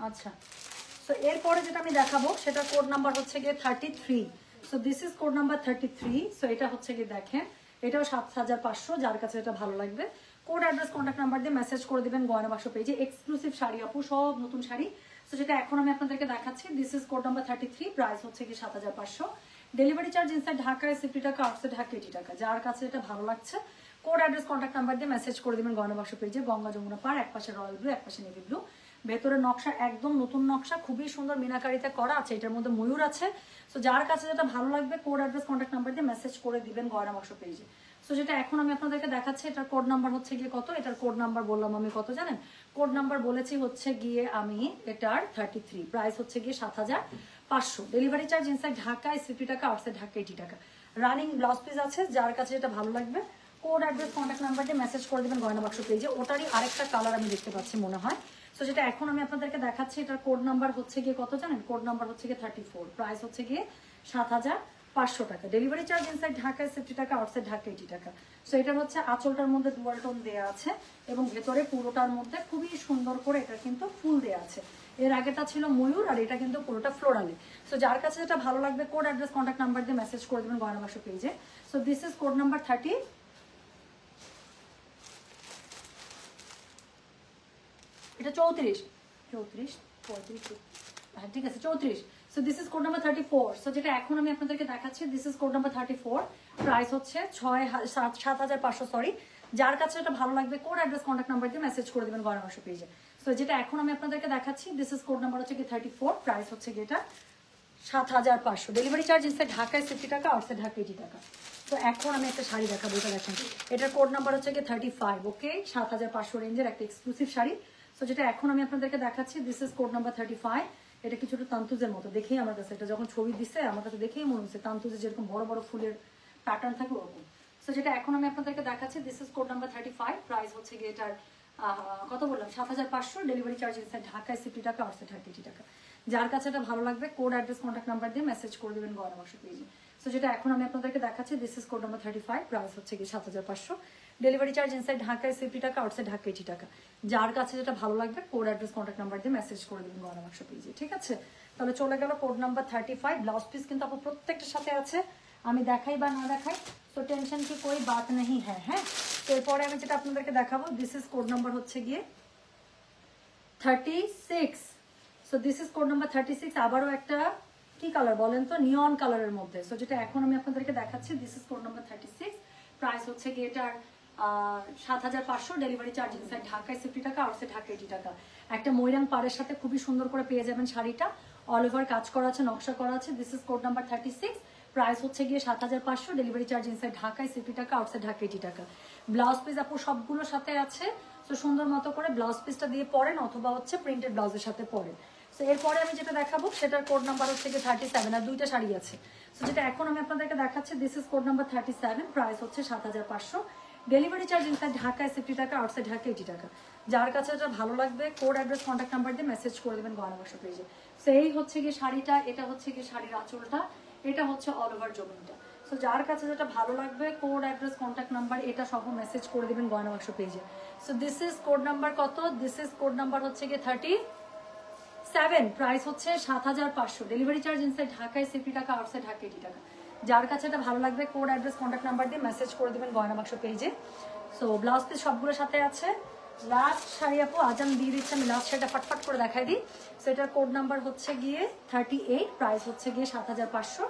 আচ্ছা, সো এরপরে যেটা আমি দেখাবো সেটা কোড নাম্বার হচ্ছে গিয়ে 33। So this is code number 33। So এটা হচ্ছে গিয়ে দেখেন এটাও 7,500। যার কাছে এটা ভালো লাগবে কোড অ্যাড্রেস কন্ট্যাক্ট নাম্বার দিয়ে মেসেজ করে দিবেন গয়না বাক্স পেজে। এক্সক্লুসিভ শাড়ি আপু, সব নতুন শাড়ি। সো যেটা এখন আমি আপনাদেরকে দেখাচ্ছি this is code number 33। Price হচ্ছে গিয়ে 7,500। ডেলিভারি চার্জ ইনসাইড ঢাকায় 60 টাকা, আউটসাইড ঢাকা 80 টাকা। যার কাছে এটা ভালো লাগছে কোড অ্যাড্রেস কন্ট্যাক্ট নাম্বার দিয়ে মেসেজ করে দিবেন গয়না বাক্স পেজে। গঙ্গা যমুনা পার, এক পাশে রয়্যাল ব্লু, এক পাশে নেভি ব্লু। ভেতরে নকশা একদম নতুন নকশা, খুবই সুন্দর মিনাকারিতে করা আছে। এটার মধ্যে ময়ূর আছে। সো যার কাছে যেটা ভালো লাগবে কোড অ্যাড্রেস কন্ট্যাক্ট নাম্বার দিয়ে মেসেজ করে দিবেন গয়না বাক্স পেজে। সো যেটা এখন আমি আপনাদেরকে দেখাচ্ছি এটার কোড নাম্বার হচ্ছে গিয়ে কত, এটার কোড নাম্বার বললাম আমি কত জানেন? কোড নাম্বার বলেছি হচ্ছে গিয়ে আমি এটার 33। প্রাইস হচ্ছে গিয়ে 7,500। ডেলিভারি চার্জ ইনসাইড ঢাকায় 60 টাকা, আউটসাইড ঢাকা 80 টাকা। রানিং ব্লাউজ পিস আছে। যার কাছে যেটা ভালো লাগবে কোড অ্যাড্রেস কন্ট্যাক্ট নাম্বার দিয়ে মেসেজ করে দিবেন গয়না বাক্স পেজে। ওটারই আরেকটা কালার আমি দেখতে পাচ্ছি মনে হয়। সো যেটা এখন আমি আপনাদেরকে দেখাচ্ছি এটার কোড নাম্বার হচ্ছে গিয়ে কত জানেন? কোড নাম্বার হচ্ছে গিয়ে 34। প্রাইস হচ্ছে গিয়ে 7,500 টাকা। ডেলিভারি চার্জ ইনসাইড ঢাকায় 60 টাকা, আউটসাইড ঢাকা 80 টাকা। সো এটার হচ্ছে আঁচলটার মধ্যে ডুয়াল টোন দেওয়া আছে এবং ভেতরে পুরোটার মধ্যে খুবই সুন্দর করে এটা কিন্তু ফুল দেওয়া আছে। এর আগেটা ছিল ময়ূর আর এটা কিন্তু পুরোটা ফ্লোরালে। সো যার কাছে যেটা ভালো লাগবে কোড অ্যাড্রেস কন্ট্যাক্ট নাম্বার দিয়ে মেসেজ করে দেবেন গয়না বাক্স পেজে। So this is code number 30। এটা 34, 35, হ্যাঁ ঠিক আছে 34। So this is code number 34। So যেটা এখন আমি আপনাদেরকে দেখাচ্ছি this is code number 34। Price হচ্ছে 7,500 সরি। যার কাছে এটা ভালো লাগবে কোড অ্যাড্রেস কন্ট্যাক্ট নাম্বার দিয়ে মেসেজ করে দেবেন গয়না বাক্স পেজে। সো যেটা এখন আমি আপনাদেরকে দেখাচ্ছি দিস ইজ কোড নাম্বার হচ্ছে কি 34। প্রাইস হচ্ছে কি এটা 7,500। ডেলিভারি চার্জ ইনসাইড ঢাকায় 60 টাকা, আউটসাইড ঢাকা 80 টাকা। তো এখন আমি একটা শাড়ি দেখাবো, এটা দেখেন এটার কোড নাম্বার হচ্ছে কি 35। ওকে, 7,500 রেঞ্জের একটা এক্সক্লুসিভ শাড়ি। সো যেটা এখন আমি আপনাদেরকে দেখাচ্ছি দিস ইজ কোড নাম্বার 35। এটা কিছুটা তান্তুজের মতো দেখেই আমার কাছে, এটা যখন ছবি দিচ্ছে আমার কাছে দেখেই মনে হচ্ছে তান্তুজে যেরকম বড় বড় ফুলের প্যাটার্ন থাকে ওরকম। সো যেটা এখন আমি আপনাদেরকে দেখাচ্ছি this is code number 35। Price হচ্ছে গিয়ে এটার কত বললাম 7,500। ডেলিভারি চার্জ ইনসাইড ঢাকায় 60 টাকা, আউটসাইড ঢাকা 80 টাকা। যার কাছে এটা ভালো লাগবে কোড অ্যাড্রেস কন্ট্যাক্ট নাম্বার দিয়ে মেসেজ করে দেবেন গয়না বাক্স পেজে। সো যেটা এখন আমি আপনাদেরকে দেখাচ্ছি this is code number 35। Price হচ্ছে গিয়ে 7,500। ডেলিভারি চার্জ ইনসাইড ঢাকায় 60 টাকা, আউটসাইড ঢাকা 80 টাকা। যার কাছে যেটা ভালো লাগবে কোড অ্যাড্রেস কন্ট্যাক্ট নাম্বার দিয়ে মেসেজ করে দেবেন গয়না বাক্স পেজে। ঠিক আছে, তাহলে চলে গেল কোড নাম্বার 35। ব্লাউজ পিস কিন্তু আপু প্রত্যেকটার সাথে আছে, আমি দেখাই বা না দেখাই তো টেনশন কি কোই বাত নেই হ্যাঁ। হ্যাঁ, এরপরে আমি যেটা আপনাদেরকে দেখাবো দিস ইজ কোড নাম্বার হচ্ছে গিয়ে 36। So this is code number 36। আবারও একটা কি কালার বলেন তো, নিয়ন কালারের মধ্যে। সো যেটা এখন আমি আপনাদেরকে দেখাচ্ছি this is code number 36। Price হচ্ছে গিয়ে এটার 7,500। ডেলিভারি চার্জ ইনসাইড ঢাকায় 60 টাকা, আউটসাইড ঢাকা 80 টাকা। একটা ময়রাং পাড়ের সাথে খুবই সুন্দর করে পেয়ে যাবেন শাড়িটা। অল ওভার কাজ করা আছে, নকশা করা আছে। This is code number 36। Price হচ্ছে গিয়ে 7,500। ডেলিভারি চার্জ ইনসাইড ঢাকায় 60 টাকা, আউটসাইড ঢাকা 80 টাকা। ব্লাউজ পিস আপু সবগুলোর সাথে আছে। তো সুন্দর মতো করে ব্লাউজ পিসটা দিয়ে পরেন অথবা হচ্ছে প্রিন্টেড ব্লাউজের সাথে পরেন। তো এরপরে আমি যেটা দেখাবো সেটার কোড নাম্বার হচ্ছে গিয়ে 37। আর দুইটা শাড়ি আছে। তো যেটা এখন আমি আপনাদেরকে দেখাচ্ছি this is code number 37। Price হচ্ছে 7,500। ডেলিভারি চার্জ ইনসাইড ঢাকায় 50 টাকা, আউটসাইড ঢাকা 80 টাকা। যার কাছে যেটা ভালো লাগবে কোড অ্যাড্রেস কন্ট্যাক্ট নাম্বার দিয়ে মেসেজ করে দেবেন গয়না বাক্স পেজে। সো এই হচ্ছে গিয়ে শাড়িটা, এটা হচ্ছে গিয়ে শাড়ির আঁচলটা, এটা হচ্ছে অল ওভার জমিনটা। সো যার কাছে যেটা ভালো লাগবে কোড অ্যাড্রেস কন্ট্যাক্ট নাম্বার এটা সহ মেসেজ করে দেবেন গয়না বাক্স পেজে। So this is code number কত? দিস ইজ কোড নাম্বার হচ্ছে গিয়ে 37, প্রাইস হচ্ছে 7500। ডেলিভারি চার্জ ইনসাইড ঢাকায় 50 টাকা, আউটসাইড ঢাকা 80 টাকা। যার কাছে এটা ভালো লাগবে কোড অ্যাড্রেস কন্ট্যাক্ট নাম্বার দিয়ে মেসেজ করে দেবেন গয়না বাক্স পেজে। সো ব্লাউজ পিস সবগুলোর সাথে আছে। লাস্ট শাড়ি আপু আজান দিয়ে দিচ্ছে, আমি লাস্ট শাড়িটা ফাটফাট করে দেখাই দিই। সো এটার কোড নাম্বার হচ্ছে গিয়ে 38, প্রাইস হচ্ছে গিয়ে 7500।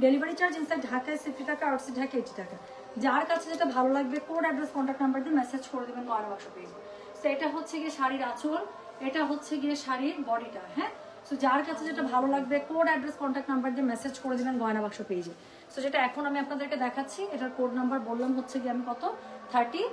ডেলিভারি চার্জ ইনসাইড ঢাকায় 50 টাকা, আউটসাইড ঢাকা 80 টাকা। যার কাছে যেটা ভালো লাগবে কোড অ্যাড্রেস কন্ট্যাক্ট নাম্বার দিয়ে মেসেজ করে দেবেন গয়না বাক্স পেজে। সো এটা হচ্ছে গিয়ে শাড়ির আঁচল, এটা হচ্ছে গিয়ে শাড়ির বডিটা। হ্যাঁ, সো যার কাছে যেটা ভালো লাগবে কোড অ্যাড্রেস কন্ট্যাক্ট নাম্বার দিয়ে মেসেজ করে দেবেন গয়না বাক্স পেজে। সো যেটা এখন আমি আপনাদেরকে দেখাচ্ছি এটার কোড নাম্বার বললাম হচ্ছে গিয়ে আমি কত 30,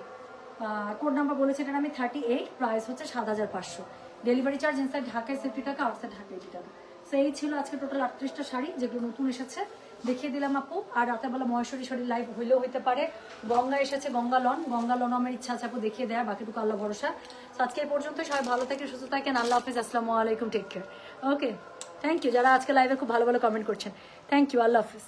কোড নাম্বার বলেছি এটার আমি 38, প্রাইস হচ্ছে 7500। ডেলিভারি চার্জ ইনসাইড ঢাকায় 50 টাকা, আউটসাইড ঢাকা 80 টাকা। সো এই ছিল আজকে টোটাল 38টা শাড়ি যেগুলো নতুন এসেছে দেখিয়ে দিলাম আপু। আর রাতের বেলা মহেশ্বরী শাড়ির লাইভ হইলেও হইতে পারে। গঙ্গা এসেছে, গঙ্গা লন আমার ইচ্ছা আছে আপু দেখিয়ে দেয়, বাকিটুকু আল্লাহ ভরসা। তো আজকে এই পর্যন্ত, সবাই ভালো থাকেন, সুস্থ থাকেন, আল্লাহ হাফিজ, আসসালামু আলাইকুম, take care. Okay, thank you যারা আজকে লাইভে খুব ভালো ভালো কমেন্ট করছেন, থ্যাংক ইউ, আল্লাহ হাফিজ।